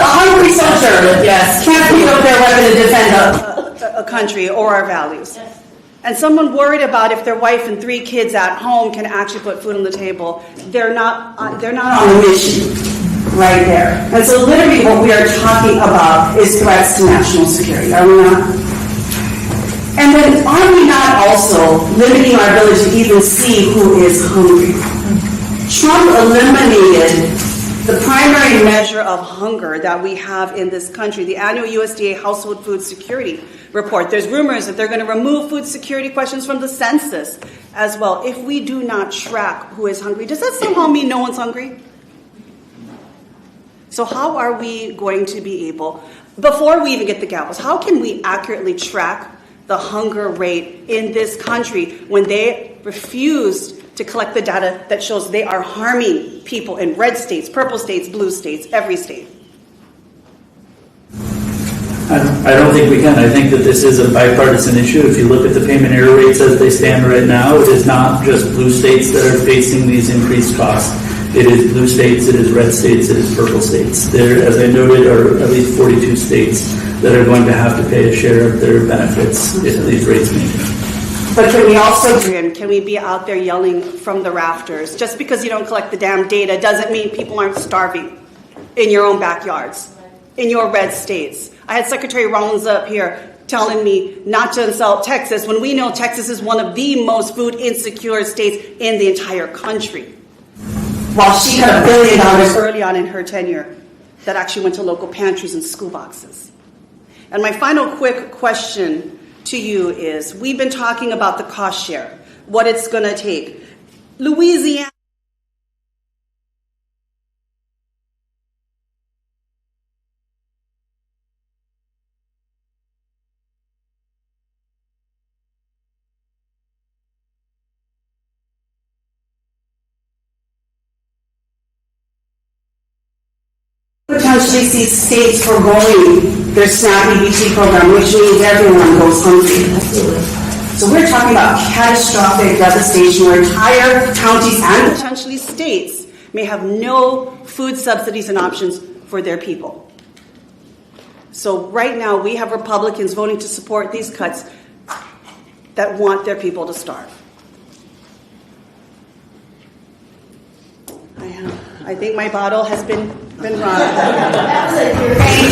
hungry soldier can't pick up their weapon to defend a country or our values. And someone worried about if their wife and 3 kids at home can actually put food on the table, they're not on a mission right there. And so literally what we are talking about is threats to national security, are we not? And then are we not also limiting our ability to even see who is hungry? Trump eliminated the primary measure of hunger that we have in this country, the annual USDA Household Food Security Report. There's rumors that they're going to remove food security questions from the census as well. If we do not track who is hungry, does that somehow mean no one's hungry? So how are we going to be able, before we even get the gavels, how can we accurately track the hunger rate in this country when they refused to collect the data that shows they are harming people in red states, purple states, blue states, every state? I don't think we can. I think that this is a bipartisan issue. If you look at the payment error rates as they stand right now, it is not just blue states that are facing these increased costs. It is blue states, it is red states, it is purple states. There, as I noted, are at least 42 states that are going to have to pay a share of their benefits if these rates maintain. But can we also, can we be out there yelling from the rafters? Just because you don't collect the damn data doesn't mean people aren't starving in your own backyards, in your red states. I had Secretary Rollins up here telling me not to insult Texas when we know Texas is one of the most food insecure states in the entire country. While she got $1 billion early on in her tenure that actually went to local pantries and school boxes. And my final quick question to you is, we've been talking about the cost share, what it's going to take. Louisiana. Potentially see states foregoing their SNAP EBT program, which means everyone goes hungry. So we're talking about catastrophic devastation where entire counties and potentially states may have no food subsidies and options for their people. So right now we have Republicans voting to support these cuts that want their people to starve. I think my bottle has been run. Thank you.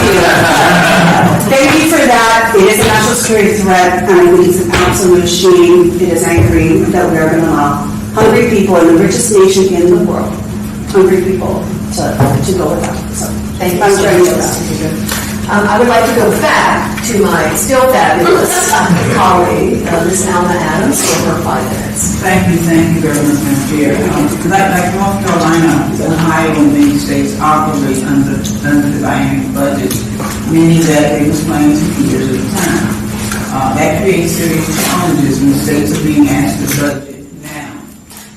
Thank you for that. It is a national security threat, and I think it's an absolute shame. It is angering that we are going to allow hungry people in the richest nation in the world, hungry people to go without. So Thank you. I'm very glad. I would like to go back to my still fabulous colleague, Ms. Alma Adams, for her 5 minutes. Thank you very much, Madam Chair. Like North Carolina, Ohio, and many states operate under the biennial budget, meaning that they was playing 2 years at a time. That creates serious challenges when states are being asked to budget now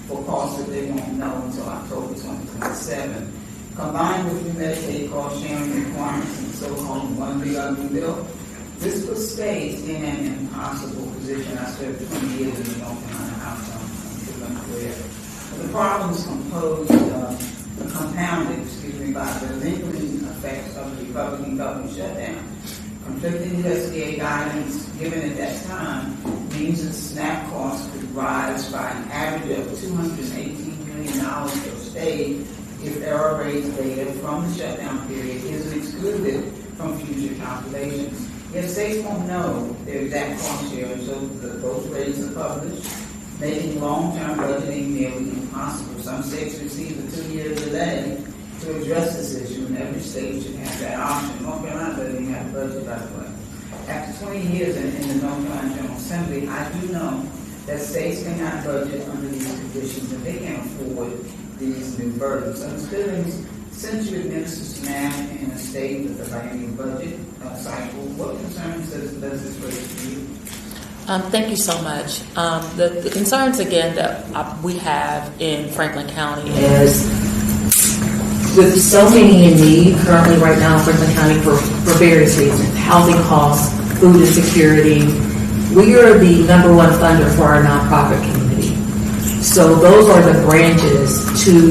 for costs that they won't know until October 2027. Combined with the Medicaid cost sharing requirements and so-called one big ugly bill, this puts states in an impossible position. I spent 20 years in the North Carolina House, so I'm pretty much aware. But the problem is compounded by the lingering effects of the Republican government shutdown. Conflicting USDA guidance given at that time means that SNAP costs could rise by an average of $218 million per state if error rate data from the shutdown period isn't excluded from future calculations. If states won't know their exact cost share until those rates are published, making long-term budgeting nearly impossible. Some states receive a 2-year delay to address this issue, and every state should have that option. North Carolina doesn't even have a budget, by the way. After 20 years in the North Carolina General Assembly, I do know that states cannot budget under these conditions and they can't afford these new burdens. So, Ms. Bivens, since you administer SNAP in a state with a biennial budget cycle, what concerns does this raise for you? Thank you so much. The concerns, again, that we have in Franklin County is with so many in need currently right now in Franklin County for various reasons, housing costs, food insecurity. We are the #1 funder for our nonprofit community. So those are the branches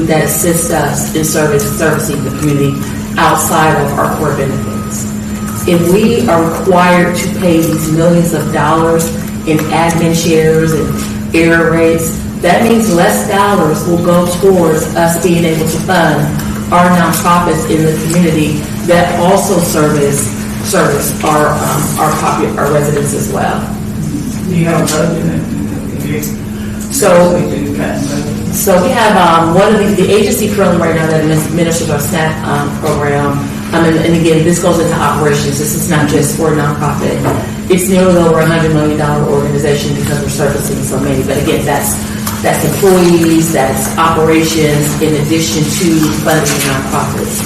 that assist us in servicing the community outside of our core benefits. If we are required to pay these millions of dollars in admin shares and error rates, that means less dollars will go towards us being able to fund our nonprofits in the community that also service our residents as well. Do you have a budget? So we have one of the agency currently right now that administers our SNAP program. And again, this goes into operations. This is not just for a nonprofit. It's nearly over $100 million organization because we're servicing so many. But again, that's employees, that's operations, in addition to funding nonprofits.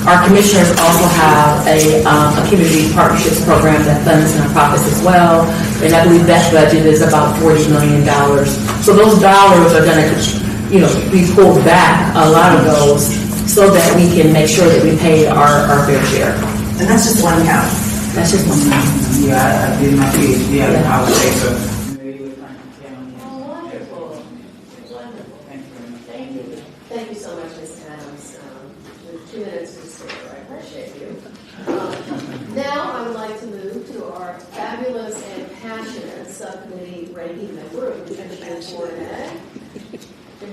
Our commissioners also have a community partnerships program that funds nonprofits as well, and I believe that budget is about $40 million. So those dollars are going to, be pulled back, a lot of those, so that we can make sure that we pay our fair share. And that's just one county. That's just one county. Yeah, I did my PhD out of Howard State, so. Thank you so much, Ms. Adams. With 2 minutes to spare, I appreciate you. Now I would like to move to our fabulous and passionate subcommittee ranking member of the Commissioner for from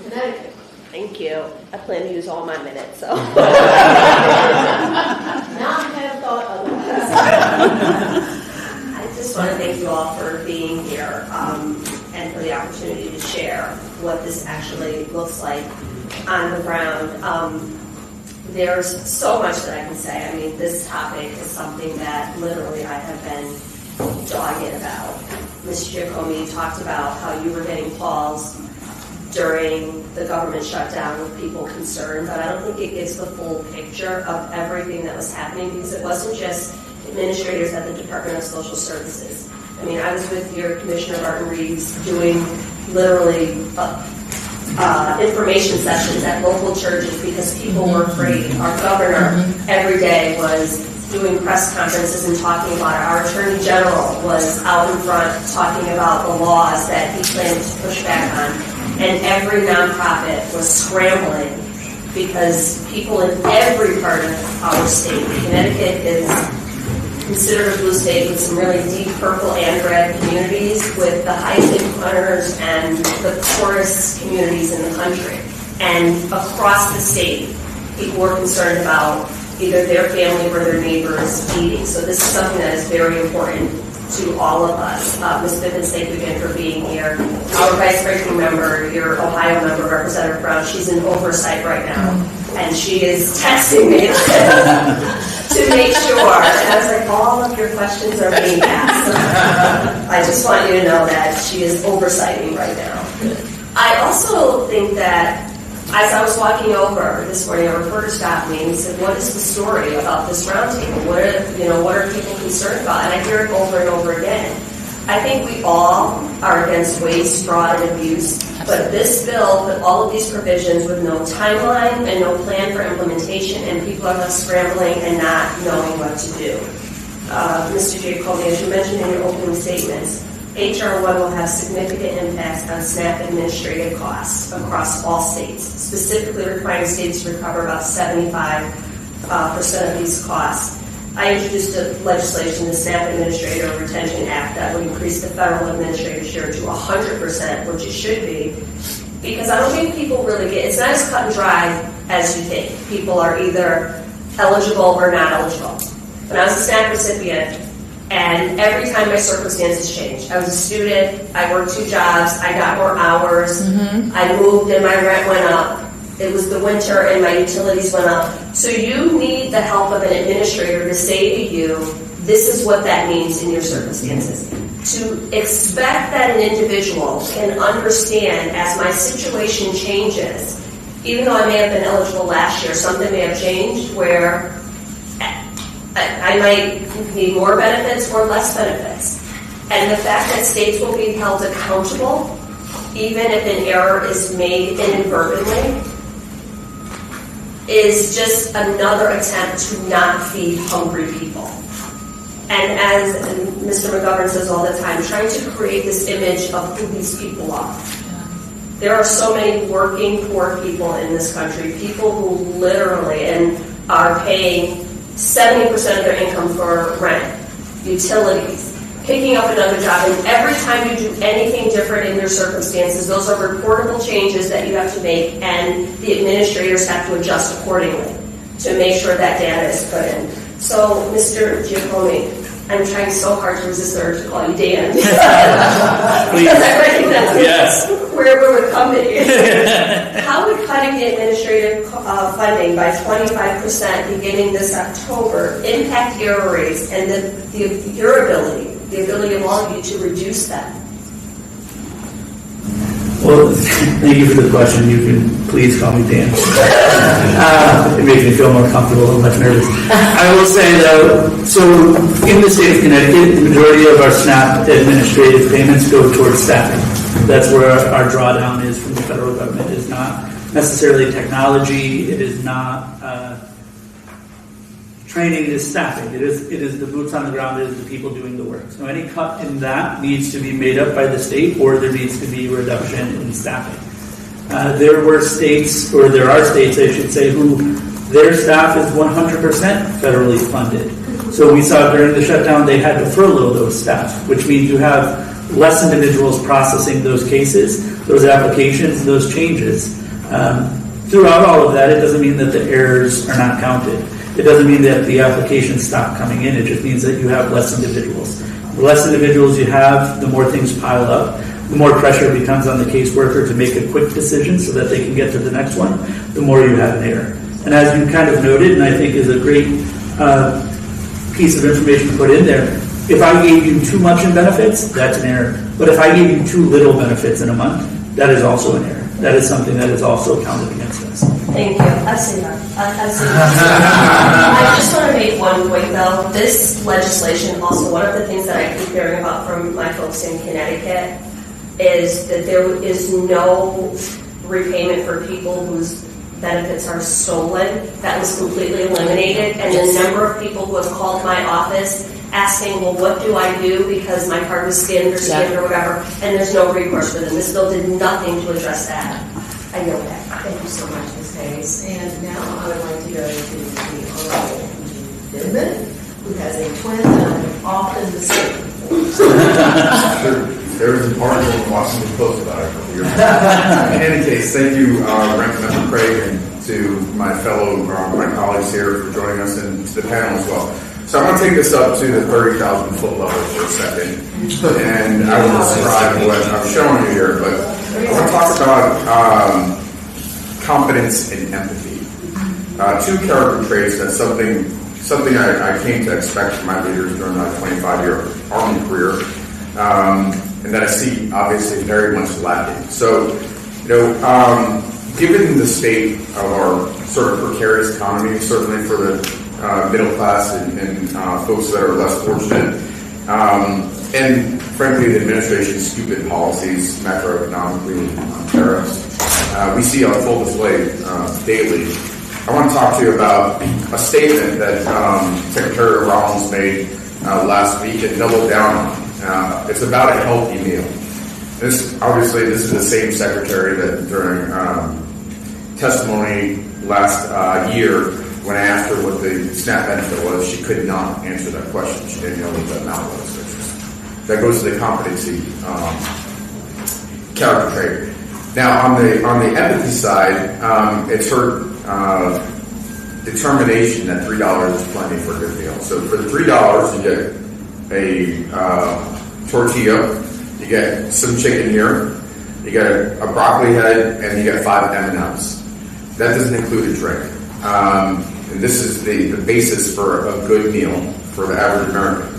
Connecticut. Thank you. I plan to use all my minutes, so. Now I have thought otherwise. I just want to thank you all for being here and for the opportunity to share what this actually looks like on the ground. There's so much that I can say. I mean, this topic is something that literally I have been dogged about. Ms. Giacomi talked about how you were getting calls during the government shutdown with people concerned, but I don't think it gives the full picture of everything that was happening, because it wasn't just administrators at the Department of Social Services. I mean, I was with your Commissioner Martin Reeves doing literally information sessions at local churches because people were afraid. Our governor every day was doing press conferences and talking about it. Our Attorney General was out in front talking about the laws that he planned to push back on. And every nonprofit was scrambling because people in every part of our state, Connecticut is considered a blue state with some really deep purple and red communities with the highest income earners and the poorest communities in the country. And across the state, people were concerned about either their family or their neighbors eating. So this is something that is very important to all of us. Ms. Bivens, thank you again for being here. Our vice ranking member, your Ohio member, Representative Braasch, she's in oversight right now. And she is texting me to make sure. And I was like, all of your questions are being asked. I just want you to know that she is oversighting right now. I also think that as I was walking over this morning, a reporter stopped me and he said, "What is the story about this roundtable? What are people concerned about?" And I hear it over and over again. I think we all are against waste, fraud, and abuse, but this bill put all of these provisions with no timeline and no plan for implementation, and people are left scrambling and not knowing what to do. Mr. Giacomi, as you mentioned in your opening statements, H.R. 1 will have significant impacts on SNAP administrative costs across all states, specifically requiring states to recover about 75% of these costs. I introduced a legislation, the SNAP Administrator Retention Act, that would increase the federal administrative share to 100%, which it should be, because I don't think people really get, it's not as cut and dry as you think. People are either eligible or not eligible. When I was a SNAP recipient, and every time my circumstances changed. I was a student, I worked 2 jobs, I got more hours, I moved and my rent went up. It was the winter and my utilities went up. So you need the help of an administrator to say to you, this is what that means in your circumstances. to expect that an individual can understand as my situation changes, even though I may have been eligible last year, something may have changed where I might need more benefits or less benefits. And the fact that states will be held accountable, even if an error is made inadvertently, is just another attempt to not feed hungry people. And as Mr. McGovern says all the time, trying to create this image of who these people are. There are so many working poor people in this country, people who literally are paying 70% of their income for rent, utilities, picking up another job, and every time you do anything different in your circumstances, those are reportable changes that you have to make, and the administrators have to adjust accordingly to make sure that data is put in. So, Mr. Giacomi, I'm trying so hard to resist the urge to call you Dan. Because I recognize where we're coming. How would cutting the administrative funding by 25% beginning this October impact error rates and your ability, the ability of all of you to reduce them? Well, thank you for the question. You can please call me Dan. It makes me feel more comfortable and less nervous. I will say though, so in the state of Connecticut, the majority of our SNAP administrative payments go towards staffing. That's where our drawdown is from the federal government. It is not necessarily technology. It is not training. It is staffing. It is the boots on the ground. It is the people doing the work. So any cut in that needs to be made up by the state, or there needs to be a reduction in staffing. There are states, I should say, who their staff is 100% federally funded. So we saw during the shutdown they had to furlough those staff, which means you have less individuals processing those cases, those applications, those changes. Throughout all of that, it doesn't mean that the errors are not counted. It doesn't mean that the applications stop coming in. It just means that you have less individuals. The less individuals you have, the more things pile up. The more pressure becomes on the caseworker to make a quick decision so that they can get to the next one, the more you have an error. And as you kind of noted, and I think is a great piece of information to put in there, if I gave you too much in benefits, that's an error. But if I gave you too little benefits in a month, that is also an error. That is something that is also counted against us. Thank you. I see that. I just want to make one point, though. This legislation, also, one of the things that I keep hearing about from my folks in Connecticut is that there is no repayment for people whose benefits are stolen. That was completely eliminated. And the number of people who have called my office asking, well, what do I do because my card was scanned or whatever, and there's no recourse for them. This bill did nothing to address that. I know that. Thank you so much, Ms. Hayes. And now I would like to go to the Honorable Bivens, who has a twin that I'm often mistaken for. There was a part of Washington Post about it a couple years ago. In any case, thank you, Ranking Member Craig, and to my fellow, my colleagues here for joining us, and to the panel as well. So I'm going to take this up to the 30,000 foot level for a second, and I will describe what I'm showing you here, but I want to talk about confidence and empathy. Two character traits, that's something I came to expect from my leaders during my 25-year Army career, and that I see obviously very much lacking. So, given the state of our sort of precarious economy, certainly for the middle class and folks that are less fortunate, and frankly the administration's stupid policies macroeconomically on tariffs, we see on full display daily. I want to talk to you about a statement that Secretary Rollins made last week and doubled down on. It's about a healthy meal. This is the same secretary that during testimony last year, when I asked her what the SNAP benefit was, she could not answer that question. She didn't know what that amount was. That goes to the competency character trait. Now, on the empathy side, it's her determination that $3 is plenty for a good meal. So for the $3, you get a tortilla, you get some chicken here, you get a broccoli head, and you get 5 M&Ms. That doesn't include a drink. And this is the basis for a good meal for the average American.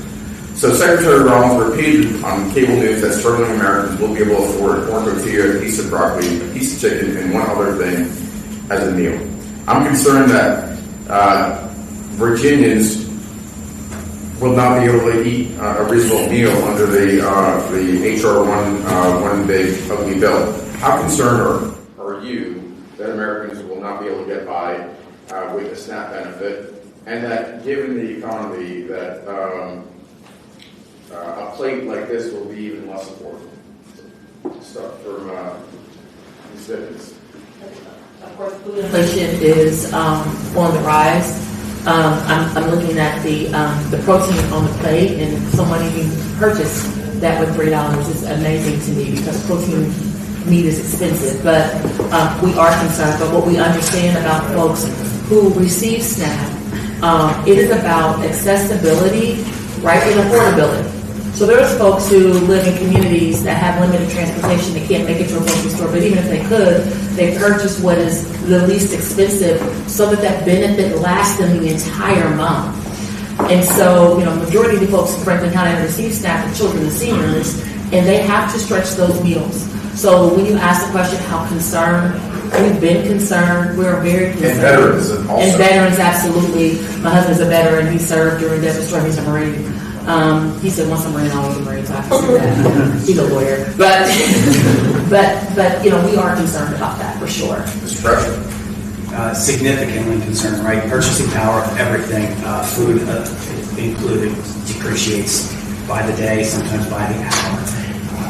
So Secretary Rollins repeated on cable news that struggling Americans will be able to afford a corn tortilla, a piece of broccoli, a piece of chicken, and one other thing as a meal. I'm concerned that Virginians will not be able to eat a reasonable meal under the HR 1 big ugly bill. How concerned are you that Americans will not be able to get by with the SNAP benefit, and that given the economy that a plate like this will be even less affordable? Start from Ms. Bivens. Of course, food inflation is on the rise. I'm looking at the protein on the plate, and someone even purchased that with $3 is amazing to me because protein meat is expensive. But we are concerned. But what we understand about folks who receive SNAP, it is about accessibility, right, and affordability. So there's folks who live in communities that have limited transportation, they can't make it to a grocery store, but even if they could, they purchase what is the least expensive so that that benefit lasts them the entire month. And so, majority of the folks in Franklin County that receive SNAP are children and seniors, and they have to stretch those meals. So when you ask the question, how concerned, we've been concerned, we're very concerned. And veterans also. And veterans, absolutely. My husband's a veteran, he served during Desert Storm, he's a Marine. He said once I'm Marine, always a Marine, so I can say that. He's a lawyer. But we are concerned about that for sure. Mr. Braasch? Significantly concerned, right? Purchasing power of everything, food included, depreciates by the day, sometimes by the hour.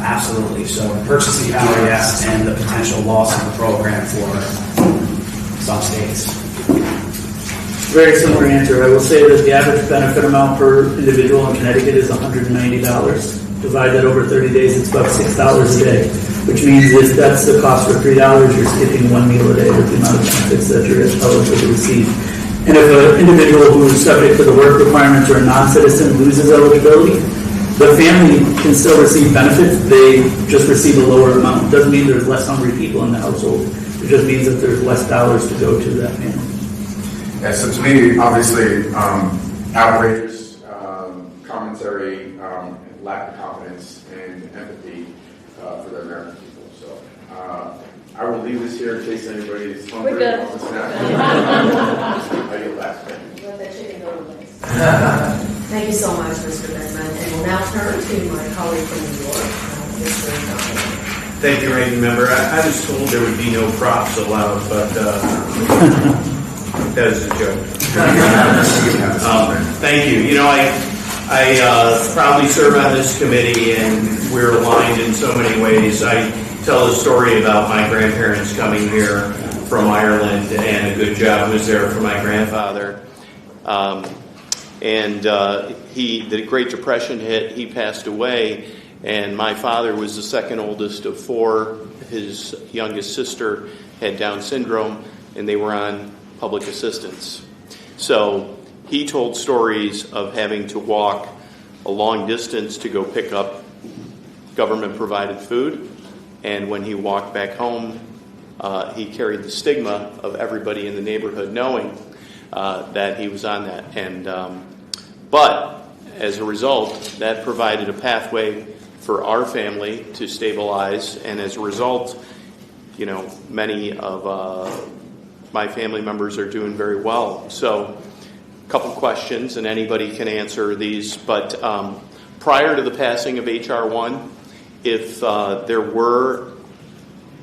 Absolutely. So purchasing power, yes, and the potential loss of the program for some states. Very similar answer. I will say that the average benefit amount per individual in Connecticut is $190. Divide that over 30 days, it's about $6 a day, which means if that's the cost for $3, you're skipping one meal a day with the amount of benefits that you're eligible to receive. And if an individual who is subject to the work requirements or a non-citizen loses eligibility, the family can still receive benefits. They just receive a lower amount. It doesn't mean there's less hungry people in the household. It just means that there's less dollars to go to that family. Yeah, so to me, obviously, outrageous commentary, lack of confidence and empathy for the American people. So I will leave this here in case anybody is hungry. We're good. I yield back. Let that chicken go to waste. Thank you so much, Mr. Benjamin. And we'll now turn to my colleague from New York, Mr. Giacomi. Thank you, Ranking Member. I was told there would be no props allowed, but that was a joke. Thank you. I proudly serve on this committee, and we're aligned in so many ways. I tell a story about my grandparents coming here from Ireland, and a good job was there for my grandfather. The Great Depression hit, he passed away, and my father was the second oldest of four. His youngest sister had Down syndrome, and they were on public assistance. So he told stories of having to walk a long distance to go pick up government-provided food, and when he walked back home, he carried the stigma of everybody in the neighborhood knowing that he was on that. But as a result, that provided a pathway for our family to stabilize, and as a result, many of my family members are doing very well. So, a couple questions, and anybody can answer these, but prior to the passing of H.R. 1, if there were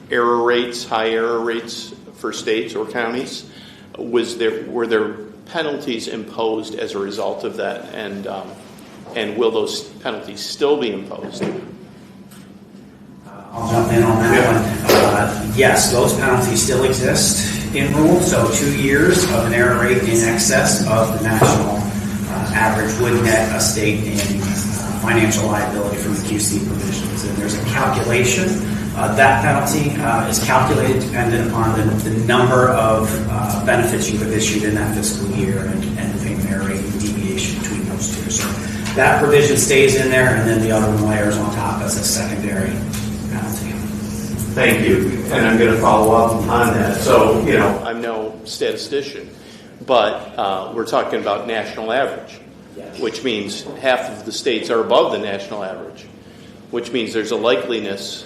high error rates for states or counties, were there penalties imposed as a result of that, and will those penalties still be imposed? I'll jump in on that one. Yes, those penalties still exist in rule, so 2 years of an error rate in excess of the national average would net a state in financial liability from the QC provisions. And there's a calculation. That penalty is calculated dependent upon the number of benefits you have issued in that fiscal year and the payment error rate and deviation between those two. So that provision stays in there, and then the other one layers on top as a secondary penalty. Thank you. And I'm going to follow up on that. So, I'm no statistician, but we're talking about national average. which means half of the states are above the national average, which means there's a likeliness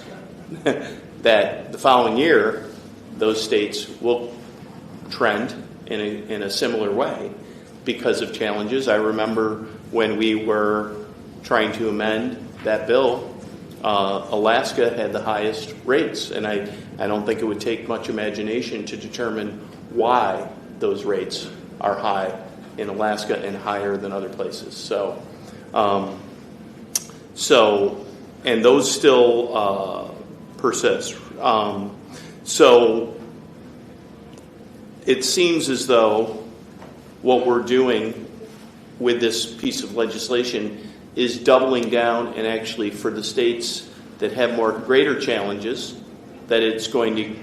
that the following year those states will trend in a similar way because of challenges. I remember when we were trying to amend that bill, Alaska had the highest rates, and I don't think it would take much imagination to determine why those rates are high in Alaska and higher than other places. So and those still persist. So it seems as though what we're doing with this piece of legislation is doubling down, and actually for the states that have greater challenges, that it's going to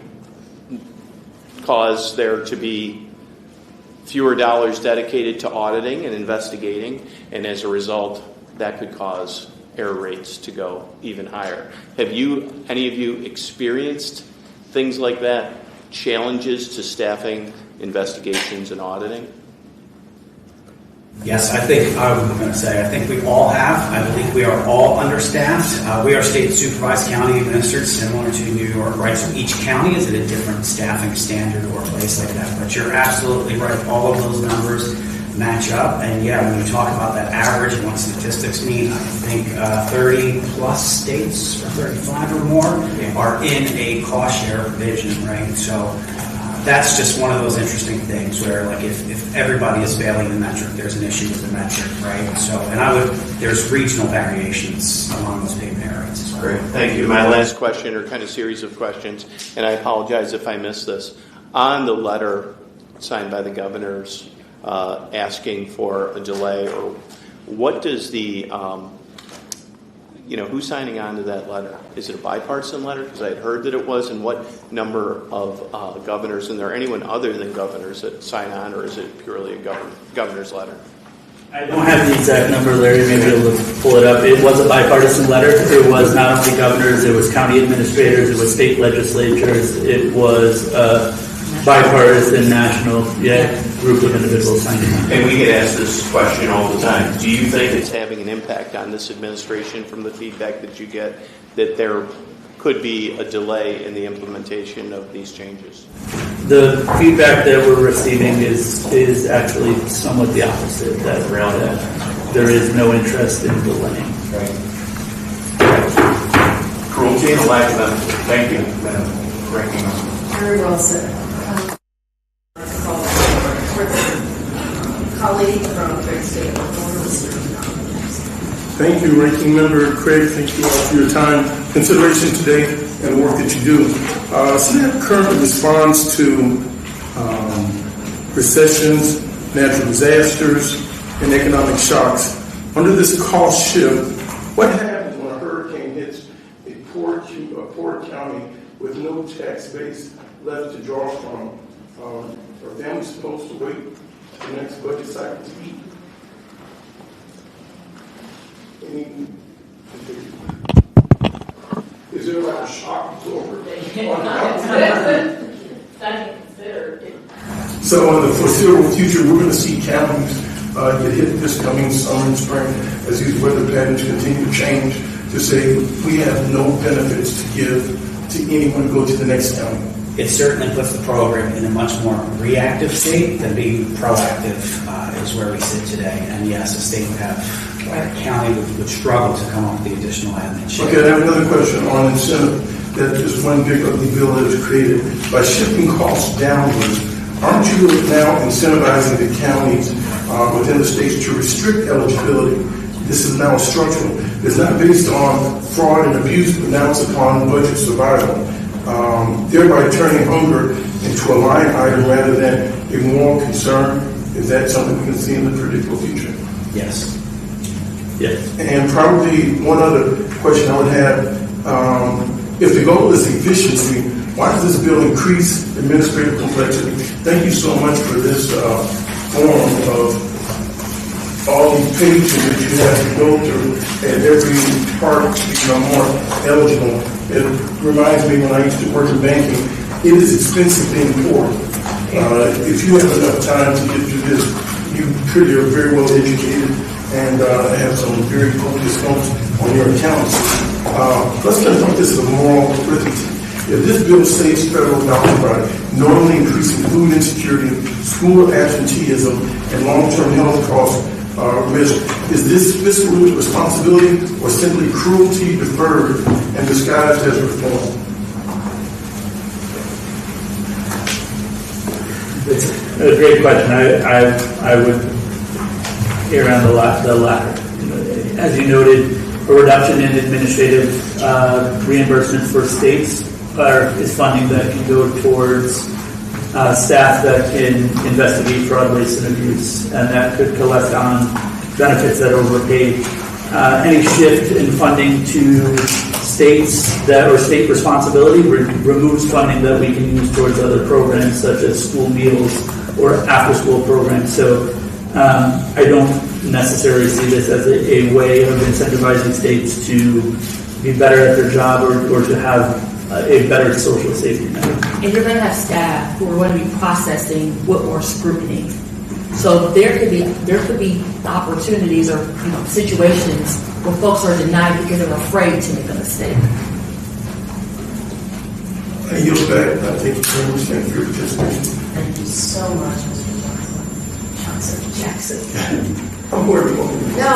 cause there to be fewer dollars dedicated to auditing and investigating, and as a result, that could cause error rates to go even higher. Have any of you experienced things like that, challenges to staffing investigations and auditing? Yes, I think we all have. I believe we are all understaffed. We are state supervised, county administered, similar to New York, right? So each county is at a different staffing standard or a place like that. But you're absolutely right. All of those numbers match up. And yeah, when you talk about that average and what statistics mean, I think 30 plus states, or 35 or more, are in a cost share provision, right? So that's just one of those interesting things where, like, if everybody is failing the metric, there's an issue with the metric, right? So, there's regional variations among those payment areas as well. Great, thank you. My last question, or kind of series of questions, and I apologize if I missed this. On the letter signed by the governors asking for a delay, or what does the who's signing on to that letter? Is it a bipartisan letter? Because I had heard that it was. And what number of governors, and there anyone other than governors that sign on, or is it purely a governor's letter? I don't have the exact number, Larry. Maybe you'll pull it up. It was a bipartisan letter. It was not only governors, it was county administrators, it was state legislatures, it was bipartisan, national, group of individuals signing on. And we get asked this question all the time. Do you think it's having an impact on this administration from the feedback that you get, that there could be a delay in the implementation of these changes? The feedback that we're receiving is actually somewhat the opposite, that there is no interest in delaying. Right. Cruelty and a lack of empathy. Thank you, Madam Ranking Member. Very well said. Colleague from Great State. Thank you, Ranking Member Craig. Thank you all for your time, consideration today, and the work that you do. SNAP currently responds to recessions, natural disasters, and economic shocks. Under this cost shift, what happens when a hurricane hits a poor county with no tax base left to draw from? Are families supposed to wait the next budget cycle to eat? Is there like a shock absorber? So in the foreseeable future, we're going to see counties get hit this coming summer and spring as these weather patterns continue to change, to say we have no benefits to give to anyone to go to the next county. It certainly puts the program in a much more reactive state than being proactive is where we sit today. And yes, a state would have, a county would struggle to come up with the additional admin. Okay, I have another question on incentive. That is one big ugly bill that is created. By shifting costs downwards, aren't you now incentivizing the counties within the states to restrict eligibility? This is now structural. It's not based on fraud and abuse, but now it's upon budget survival. Thereby turning hunger into a line item rather than a moral concern. Is that something we can see in the predictable future? Yes. Yes. And probably one other question I would have, if the goal is efficiency, why does this bill increase administrative complexity? Thank you so much for this form of all these pages that you have to go through, and every part to become more eligible. It reminds me when I used to work in banking, it is expensive being poor. If you have enough time to get through this, you pretty are very well educated, and have some very focused notes on your accounts. Let's confront this with moral arithmetic. If this bill saves federal dollars by knowingly increasing food insecurity, school absenteeism, and long-term health costs risk, is this fiscal responsibility or simply cruelty deferred and disguised as reform? It's a great question. I would err on the latter. As you noted, a reduction in administrative reimbursement for states is funding that can go towards staff that can investigate fraud, waste, and abuse, and that could collect on benefits that are overpaid. Any shift in funding to states that or state responsibility removes funding that we can use towards other programs such as school meals or after-school programs. So I don't necessarily see this as a way of incentivizing states to be better at their job or to have a better social safety net. And you're going to have staff who are going to be processing with more scrutiny. So there could be opportunities or situations where folks are denied because they're afraid to make a mistake. I yield back. Thank you very much. Thank you for your participation. Thank you so much, Mr. Jackson. I'm worried about you. No,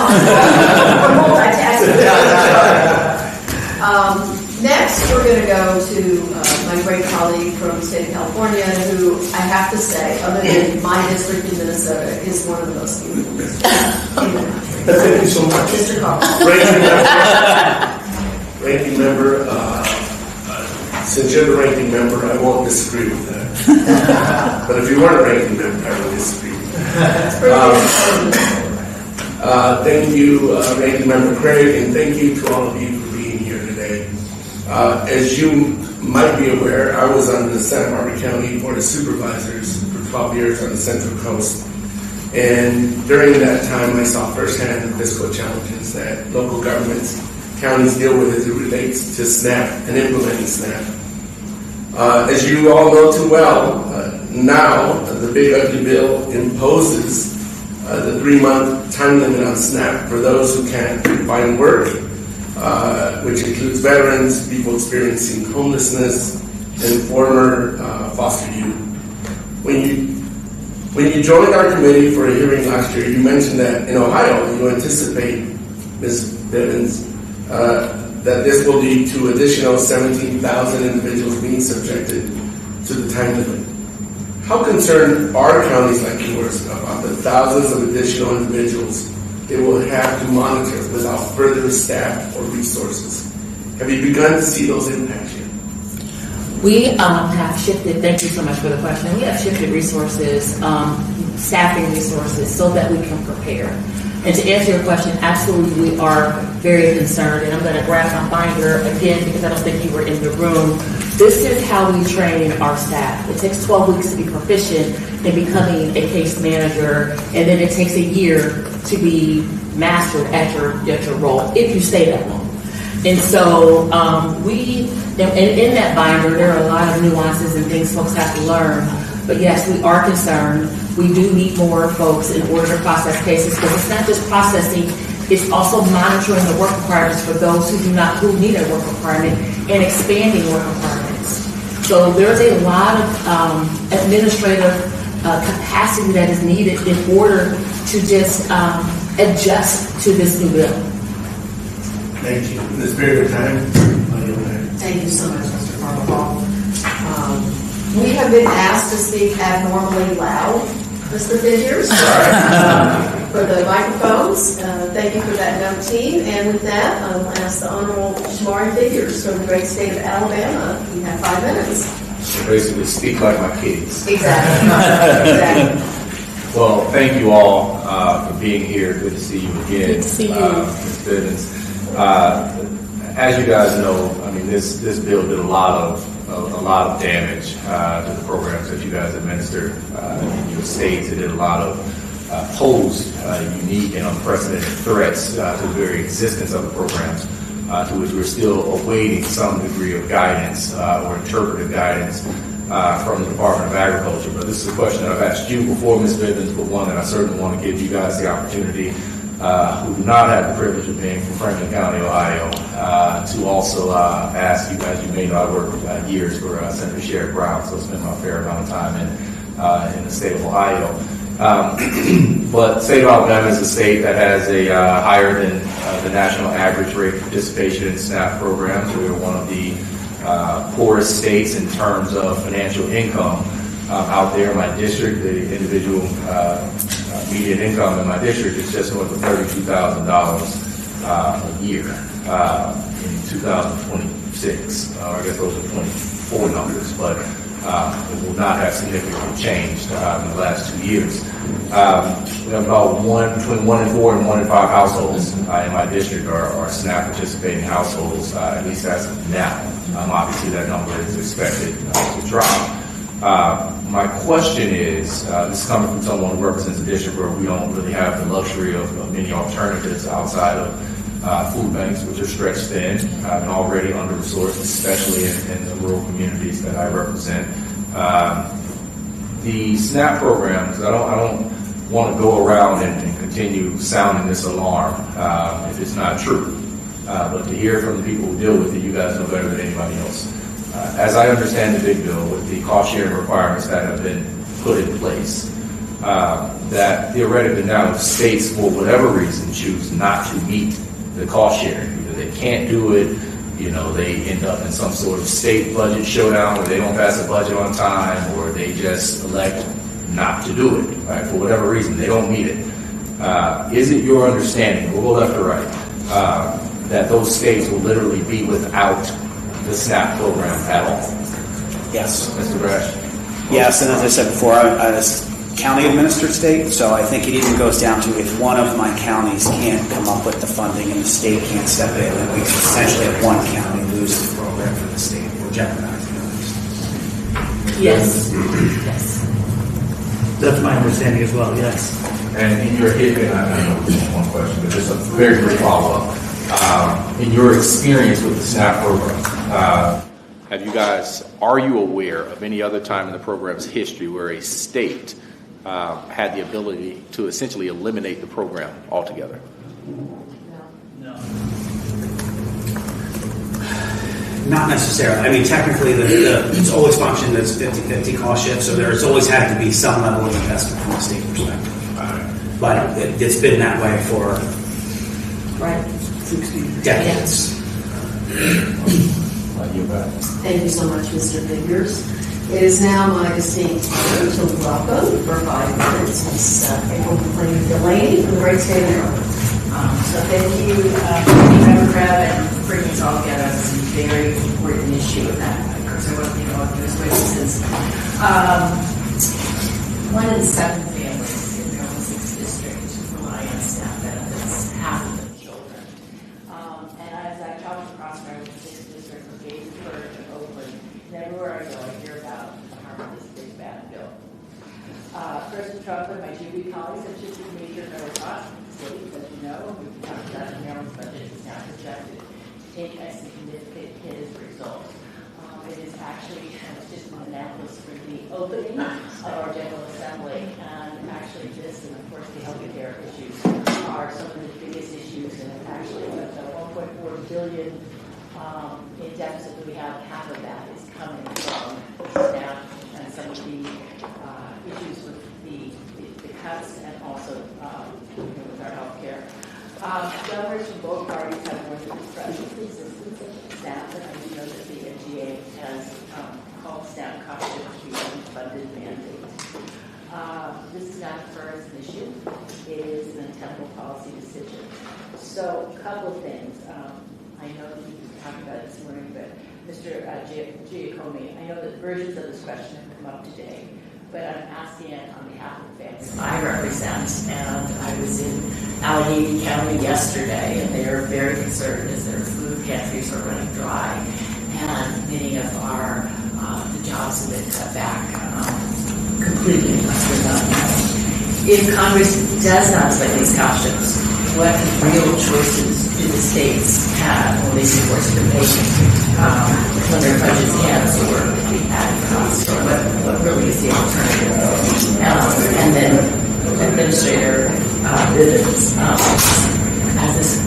I'm multitasking. Next, we're going to go to my great colleague from the state of California, who I have to say, other than my district in Minnesota, is one of the most beautiful districts in the country. Thank you so much. Mr. Carl. Ranking member, since you're the ranking member, I won't disagree with that. But if you weren't a ranking member, I would disagree with that. Thank you, Ranking Member Craig, and thank you to all of you for being here today. As you might be aware, I was on the Santa Barbara County Board of Supervisors for 12 years on the Central Coast. And during that time, I saw firsthand the fiscal challenges that local governments, counties deal with as it relates to SNAP and implementing SNAP. As you all know too well, now the Big Ugly Bill imposes the 3-month time limit on SNAP for those who can't find work, which includes veterans, people experiencing homelessness, and former foster youth. When you joined our committee for a hearing last year, you mentioned that in Ohio you anticipate, Ms. Bivens, that this will lead to additional 17,000 individuals being subjected to the time limit. How concerned are counties like yours about the thousands of additional individuals they will have to monitor without further staff or resources? Have you begun to see those impacts yet? We have shifted, thank you so much for the question, we have shifted resources, staffing resources, so that we can prepare. And to answer your question, absolutely we are very concerned, and I'm going to grab my binder again because I don't think you were in the room. This is how we train our staff. It takes 12 weeks to be proficient in becoming a case manager, and then it takes a year to be mastered at your role, if you stay that long. And so in that binder, there are a lot of nuances and things folks have to learn. But yes, we are concerned. We do need more folks in order to process cases, because it's not just processing, it's also monitoring the work requirements for those who need a work requirement and expanding work requirements. So there's a lot of administrative capacity that is needed in order to just adjust to this new bill. Thank you. In this period of time, Thank you so much, Mr. Carvajal. We have been asked to speak abnormally loud, Mr. Figures, for the microphones. Thank you for that note, team. And with that, I'll ask the Honorable Shamari Figures from the great state of Alabama. You have 5 minutes. So basically, speak like my kids. Exactly. Well, thank you all for being here. Good to see you again. Good to see you. Ms. Bivens. As you guys know, I mean, this bill did a lot of damage to the programs that you guys administer in your states. It did a lot of posed unique and unprecedented threats to the very existence of the programs, to which we're still awaiting some degree of guidance or interpretive guidance from the Department of Agriculture. But this is a question that I've asked you before, Ms. Bivens, but one that I certainly want to give you guys the opportunity who do not have the privilege of being from Franklin County, Ohio, to also ask you, as you may know, I worked years for Senator Sherrod Brown, so I spent my fair amount of time in the state of Ohio. But the state of Alabama is a state that has a higher than the national average rate of participation in SNAP programs. We are one of the poorest states in terms of financial income. Out there in my district, the individual median income in my district is just north of $32,000 a year in 2026. I guess those are 24 numbers, but it will not have significantly changed in the last 2 years. We have about between 1 in 4 and 1 in 5 households in my district are SNAP participating households, at least as of now. Obviously, that number is expected to drop. My question is, this is coming from someone who represents a district where we don't really have the luxury of many alternatives outside of food banks, which are stretched thin and already under-resourced, especially in the rural communities that I represent. The SNAP programs, I don't want to go around and continue sounding this alarm if it's not true. But to hear from the people who deal with it, you guys know better than anybody else. As I understand the big bill, with the cost-sharing requirements that have been put in place, that theoretically now if states, for whatever reason, choose not to meet the cost-sharing, either they can't do it, they end up in some sort of state budget showdown where they don't pass a budget on time, or they just elect not to do it, right? For whatever reason, they don't meet it. Is it your understanding, we'll go left or right, that those states will literally be without the SNAP program at all? Yes. Mr. Braasch? Yes, and as I said before, I was county-administered state, so I think it even goes down to if one of my counties can't come up with the funding and the state can't step in, then we essentially have one county lose the program for the state. We're jeopardizing it. Yes. Yes. That's my understanding as well, yes. And in your opinion, I know this is one question, but just a very quick follow-up. In your experience with the SNAP program, are you aware of any other time in the program's history where a state had the ability to essentially eliminate the program altogether? No. Not necessarily. I mean, technically, it's always functioned as 50-50 cost shift, so there's always had to be some level of investment from a state perspective. But it's been that way for 60 decades. Thank you so much, Mr. Figures. It is now my distinct honor to welcome for 5 minutes Ms. April Delaney from the great state of Maryland. So thank you, Member Crab, and bringing us all together. It's a very important issue, and that, of course, I want to thank all of you as witnesses. 1 in 7 families in Maryland 6th District rely on SNAP benefits, half of them children. And as I travel across Maryland 6th District from Gaithersburg to Oakland, and everywhere I go, I hear about the harm of this big bad bill. President Trump and my GB colleagues have shifted major federal costs in the state, as you know. We've talked about it. Maryland's budget is now projected to take a significant hit as a result. It is actually just an analysis for the opening of our General Assembly, and actually this, and of course the healthcare issues, are some of the biggest issues, and actually with the $1.4 billion in deficit that we have, half of that is coming from SNAP and some of the issues with the cuts, and also with our health care. Governors from both parties have warned of disruption to the existence of SNAP, and I do know that the NGA has called SNAP cost to be an unfunded mandate. This is not a first issue. It is an integral policy decision. So a couple of things. I know that you talked about it this morning, but Mr. Giacomi, I know that versions of this question have come up today, but I'm asking it on behalf of the families I represent. And I was in Allegheny County yesterday, and they are very concerned as their food pantries are running dry, and many of the jobs have been cut back completely. If Congress does not take these cautions, what real choices do the states have when they do worse for patients, when their budgets have or the added costs, or what really is the alternative. And then Administrator Bivens, as this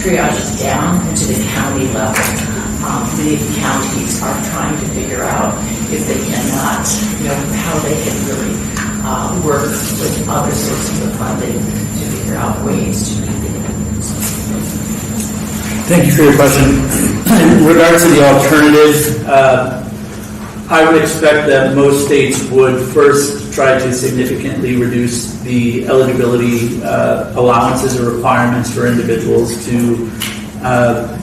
triages down into the county level, many counties are trying to figure out if they cannot, how they can really work with other sources of funding to figure out ways to meet the needs. Thank you for your question. In regards to the alternative, I would expect that most states would first try to significantly reduce the eligibility allowances or requirements for individuals to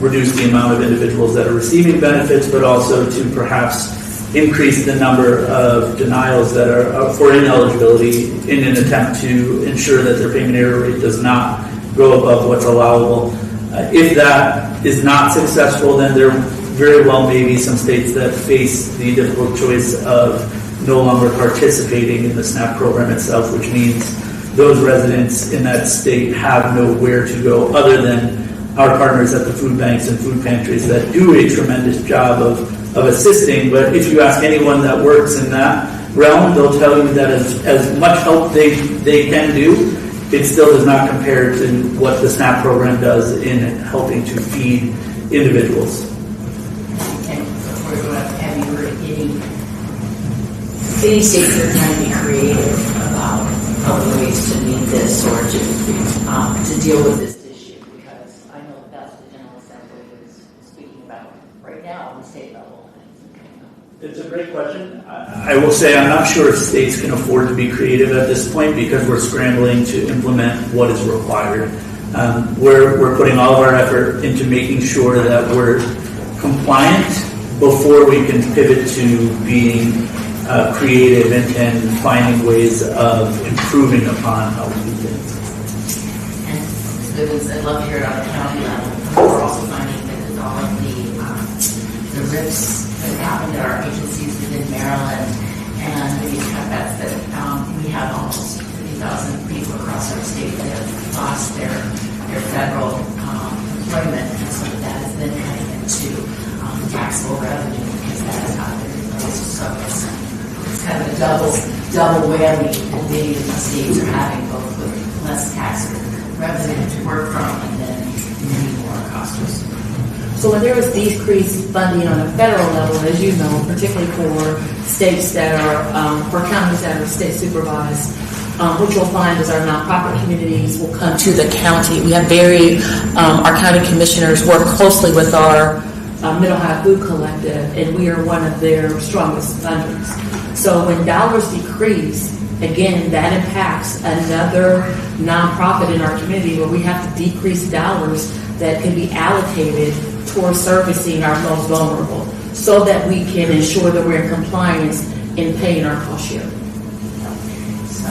reduce the amount of individuals that are receiving benefits, but also to perhaps increase the number of denials that are for ineligibility in an attempt to ensure that their payment error rate does not go above what's allowable. If that is not successful, then there very well may be some states that face the difficult choice of no longer participating in the SNAP program itself, which means those residents in that state have nowhere to go other than our partners at the food banks and food pantries that do a tremendous job of assisting. But if you ask anyone that works in that realm, they'll tell you that as much help they can do, it still does not compare to what the SNAP program does in helping to feed individuals. And before we go up, have you heard of any states that are trying to be creative about other ways to meet this or to deal with this issue? Because I know that's what the General Assembly is speaking about right now on the state level. It's a great question. I will say I'm not sure if states can afford to be creative at this point because we're scrambling to implement what is required. We're putting all of our effort into making sure that we're compliant before we can pivot to being creative and finding ways of improving upon how we do things. And Bivens, I'd love to hear it on the county level. We're also finding that with all of the RIFs that happened at our agencies within Maryland and the cutbacks that we have almost 50,000 people across our state that have lost their federal employment, and so that has been cutting into taxable revenue because that is not very close. So it's kind of a double whammy that many of the states are having, both with less tax revenue to work from and then many more cost to us. So when there was decreased funding on a federal level, as you know, particularly for states that are, for counties that are state supervised, what you'll find is our nonprofit communities will come to the county. We have our county commissioners work closely with our Middle High Food Collective, and we are one of their strongest funders. So when dollars decrease, again, that impacts another nonprofit in our community where we have to decrease dollars that can be allocated towards servicing our most vulnerable so that we can ensure that we're in compliance in paying our cost share. So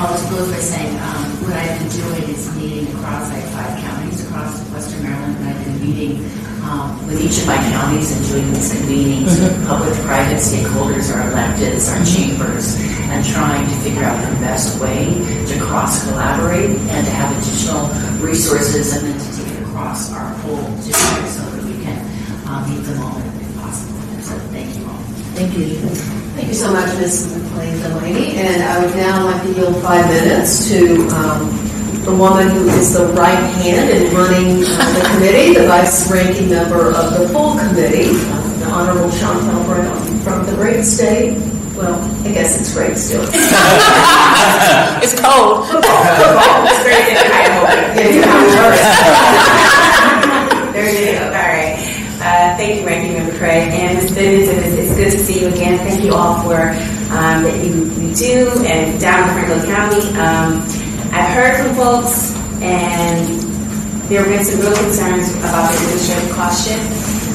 I'll just close by saying what I've been doing is meeting across 5 counties across Western Maryland, and I've been meeting with each of my counties and doing these meetings with public-private stakeholders, our electeds, our chambers, and trying to figure out the best way to cross-collaborate and to have additional resources and then to take it across our whole district so that we can meet the moment if possible. So thank you all. Thank you. Thank you so much, Ms. McLean Delaney. And I would now like to yield 5 minutes to the woman who is the right hand in running the committee, the vice-ranking member of the full committee, the Honorable Chantel Brown from the great state. Well, I guess it's great still. It's cold. Football. It's great that There you go. All right. Thank you, Ranking Member Craig. And Ms. Bivens, it's good to see you again. Thank you all for that you do and down in Franklin County. I've heard from folks, and there have been some real concerns about the administrative cost shift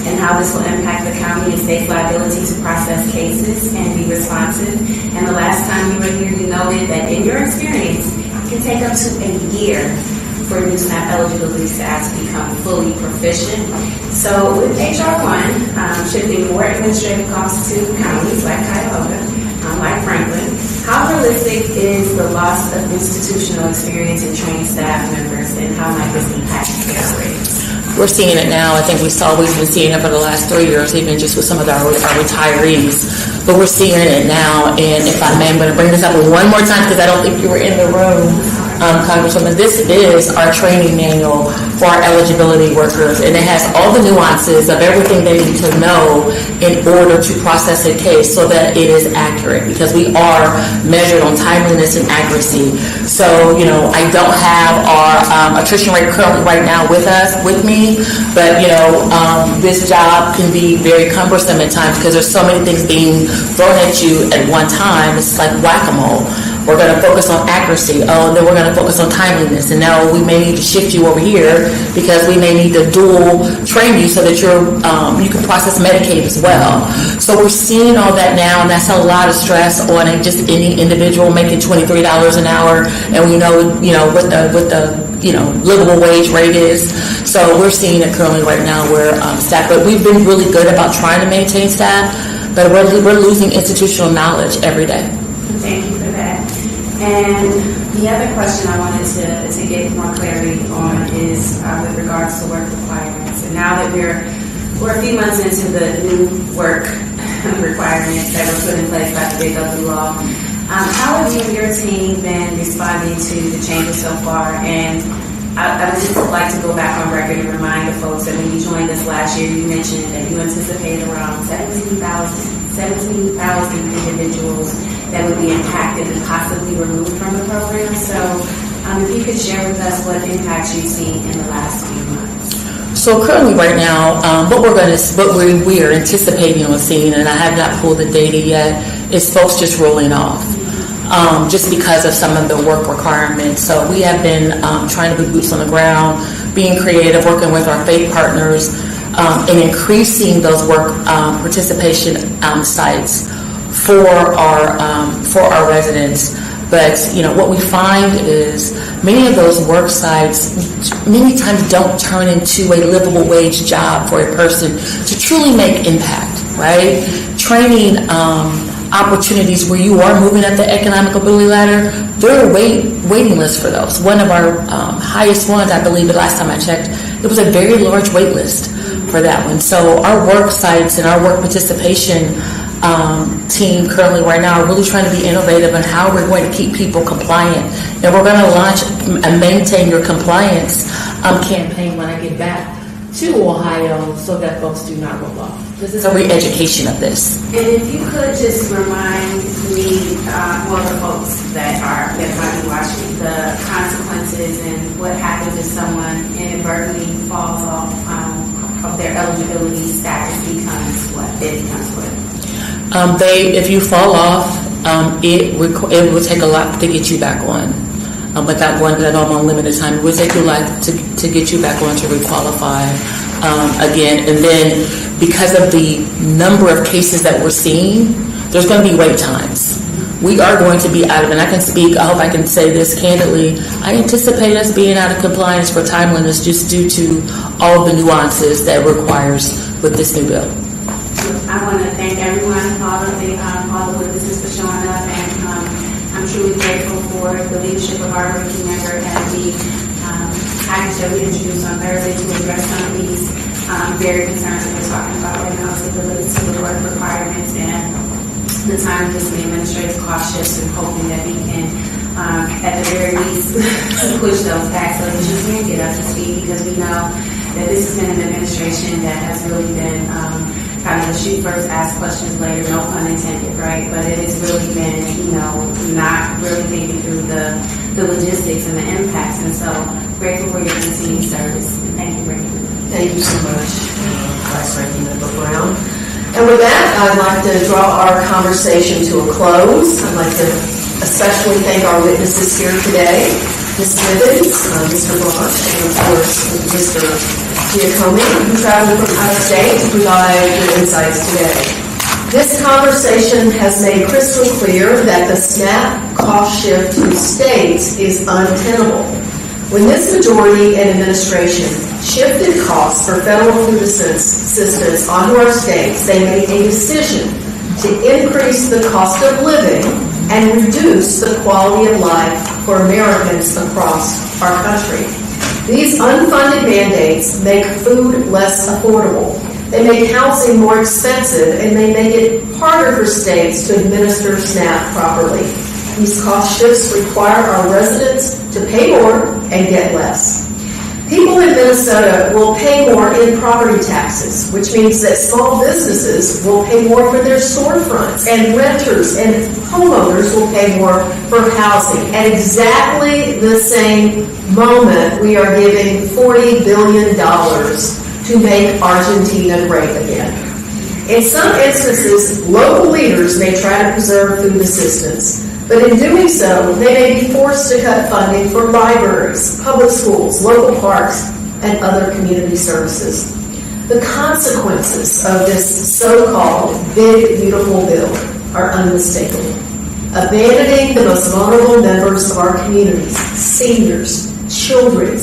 and how this will impact the county and state's liability to process cases and be responsive. And the last time you were here, you noted that in your experience, it can take up to a year for new SNAP eligibility staff to become fully proficient. So with HR 1, shifting more administrative costs to counties like Cuyahoga, like Franklin, how realistic is the loss of institutional experience in training staff members, and how might this impact care rates? We're seeing it now. I think we've been seeing it for the last 3 years, even just with some of our retirees. But we're seeing it now, and if I may, I'm going to bring this up one more time because I don't think you were in the room, Congresswoman. This is our training manual for our eligibility workers, and it has all the nuances of everything they need to know in order to process a case so that it is accurate, because we are measured on timeliness and accuracy. So, I don't have our attrition rate currently right now with me, but, this job can be very cumbersome at times because there's so many things being thrown at you at one time. It's like whack-a-mole. We're going to focus on accuracy. Oh, and then we're going to focus on timeliness. And now we may need to shift you over here because we may need to dual train you so that you can process Medicaid as well. So we're seeing all that now, and that's a lot of stress on just any individual making $23 an hour. And we know, what the livable wage rate is. So we're seeing it currently right now where staff, but we've been really good about trying to maintain staff, but we're losing institutional knowledge every day. Thank you for that. And the other question I wanted to get more clarity on is with regards to work requirements. And now that we're a few months into the new work requirements that were put in place by the Big Ugly Law, how have you and your team been responding to the changes so far? And I would just like to go back on record and remind the folks that when you joined us last year, you mentioned that you anticipated around 17,000 individuals that would be impacted and possibly removed from the program. So if you could share with us what impacts you've seen in the last few months. So currently right now, what we are anticipating on seeing, and I have not pulled the data yet, is folks just rolling off. Just because of some of the work requirements. So we have been trying to put boots on the ground, being creative, working with our faith partners, and increasing those work participation sites for our residents. But what we find is many of those work sites many times don't turn into a livable wage job for a person to truly make impact, right? Training opportunities where you are moving up the economic ability ladder, there are waiting lists for those. One of our highest ones, I believe the last time I checked, it was a very large wait list for that one. So our work sites and our work participation team currently right now are really trying to be innovative on how we're going to keep people compliant. And we're going to launch a Maintain Your Compliance campaign when I get back to Ohio so that folks do not roll off. This is a re-education of this. And if you could just remind me, the folks that might be watching, the consequences and what happens if someone inadvertently falls off of their eligibility status becomes what? It becomes what? If you fall off, it will take a lot to get you back on. But that one, that I'm on limited time, it will take you a lot to get you back on to requalify again. And then because of the number of cases that we're seeing, there's going to be wait times. We are going to be out of, and I can speak, I hope I can say this candidly, I anticipate us being out of compliance for timeliness just due to all of the nuances that it requires with this new bill. I want to thank everyone, all the witnesses for showing up, and I'm truly grateful for the leadership of our ranking member and the package that we introduced on Thursday to address some of these very concerns that we're talking about right now as it relates to the work requirements and the time just the administrative cost shifts, and hoping that we can, at the very least, push those back so that you can get up to speed, because we know that this has been an administration that has really been kind of the shoot first, ask questions later, no pun intended, right? But it has really been, not really thinking through the logistics and the impacts. And so grateful for your continued service. Thank you, Ranking. Thank you so much, Vice Ranking Member Brown. And with that, I'd like to draw our conversation to a close. I'd like to especially thank our witnesses here today, Ms. Bivens, Mr. Braasch, and of course, Mr. Giacomi, who traveled from out of state to provide your insights today. This conversation has made crystal clear that the SNAP cost shift to states is untenable. When this majority and administration shifted costs for federal food assistance onto our states, they made a decision to increase the cost of living and reduce the quality of life for Americans across our country. These unfunded mandates make food less affordable. They make housing more expensive, and they make it harder for states to administer SNAP properly. These cost shifts require our residents to pay more and get less. People in Minnesota will pay more in property taxes, which means that small businesses will pay more for their storefronts, and renters and homeowners will pay more for housing. At exactly the same moment, we are giving $40 billion to make Argentina great again. In some instances, local leaders may try to preserve food assistance, but in doing so, they may be forced to cut funding for libraries, public schools, local parks, and other community services. The consequences of this so-called big, beautiful bill are unmistakable. Abandoning the most vulnerable members of our communities, seniors, children,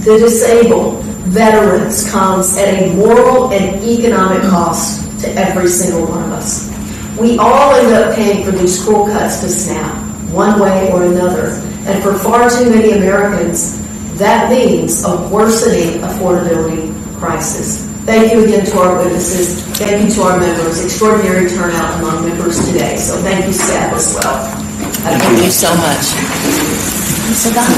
the disabled, veterans, comes at a moral and economic cost to every single one of us. We all end up paying for these cruel cuts to SNAP, one way or another. And for far too many Americans, that means a worsening affordability crisis. Thank you again to our witnesses. Thank you to our members. Extraordinary turnout among members today. So thank you, staff, as well. Thank you so much. I'm so glad.